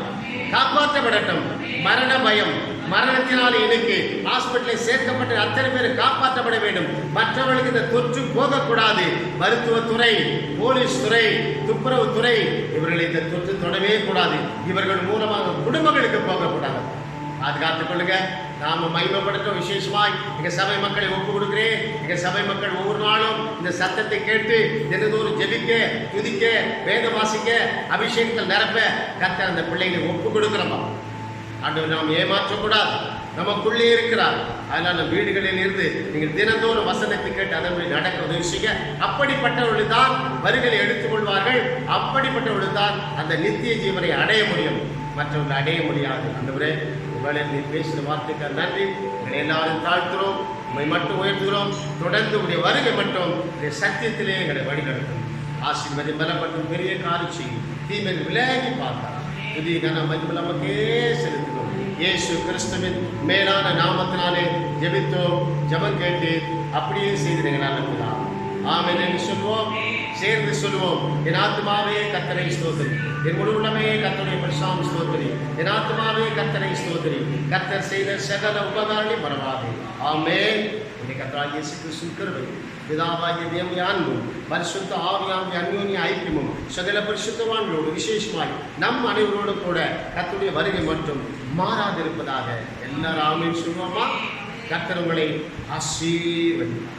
S1: காப்பாற்றப்படட்டும். மரண பயம், மரணத்தினால் இன்னைக்கு ஹாஸ்பிட்டலில் சேர்க்கப்பட்ட அத்தனை பேர் காப்பாற்றப்பட வேண்டும். மற்றவர்களுக்கு இந்த தொற்று போகக்கூடாது. மருத்துவத்துறை, போலீஸ் துறை, துப்புரவு துறை, இவர்களை இந்த தொற்று தொடவே கூடாது. இவர்கள் மூலமாக குடும்பங்களுக்கு போகக்கூடாது. பாதுகாத்துக் கொள்ளுங்க. நாம மகிமைப்படுத்தும். விசேஷமாய் எங்க சபை மக்களை ஒப்பு கொடுக்கிறேன். எங்க சபை மக்கள் ஒவ்வொரு நாளும் இந்த சத்தத்தை கேட்டு தினந்தோறும் ஜெபிக்க, துதிக்க, வேத வாசிக்க, அபிஷேகத்தில் நிரப்ப கர்த்தர் அந்த பிள்ளைகளை ஒப்பு கொடுக்கிறோமா. ஆண்டவர் நாம் ஏமாற்றக்கூடாது, நமக்குள்ளே இருக்கிறார். அதனால வீடுகளில் இருந்து நீங்கள் தினந்தோறும் வசனத்தை கேட்டு அதன்படி நடக்க உதவி செய்ய. அப்படிப்பட்டவர்கள் தான் வருகளை எடுத்துக்கொள்வார்கள். அப்படிப்பட்டவர்கள் தான் அந்த நித்திய ஜீவனை அடைய முடியும், மற்றவர்கள் அடைய முடியாது. ஆண்டவரே, ஒருவேளை நீ பேசின வார்த்தைக்கு நன்றி. எங்களை எல்லாரும் தாழ்த்துறோம், உண்மை மட்டும் உயர்த்துகிறோம். தொடர்ந்து உடைய வருகை மட்டும் சத்தியத்திலே எங்களை வழிநடத்தும். ஆசீர்வதி பலப்பட்டும் பெரிய காரியம் செய்யும். தீமை விலகி பார்த்தார். புதிய கன மதிப்பு நமக்கே செலுத்துகிறோம். இயேசு கிறிஸ்துவின் மேலான நாமத்தினாலே ஜெபித்தோம், ஜெபம் கேட்டு அப்படியே செய்து எங்களால் ஆமென் என்று சொல்வோம். சேர்ந்து சொல்வோம். என் ஆத்துமாவே கர்த்தரை ஸ்தோத்திரி, என் முழு உள்ளமே கர்த்தருடைய பரிசுத்த ஸ்தோத்திரி, என் ஆத்துமாவே கர்த்தரை ஸ்தோத்திரி, கர்த்தர் செய்த சகல உபகாரங்களை மறவாதே. ஆமென். கர்த்தராகிய இயேசு கிறிஸ்துவின் கிருபை, பிதாவாகிய தேவனுடைய அன்பும், பரிசுத்த ஆவியானவருடைய அந்யோன்ய ஐக்கியமும் சகல பரிசுத்தவான்களோடு விசேஷமாய் நம் அனைவரோடு கூட கர்த்தருடைய வருகை மட்டும் மாறாதிருப்பதாக. எல்லாரும் ஆமென் சொல்வோமா? கர்த்தர் உங்களை ஆசீர்வதிப்பார்.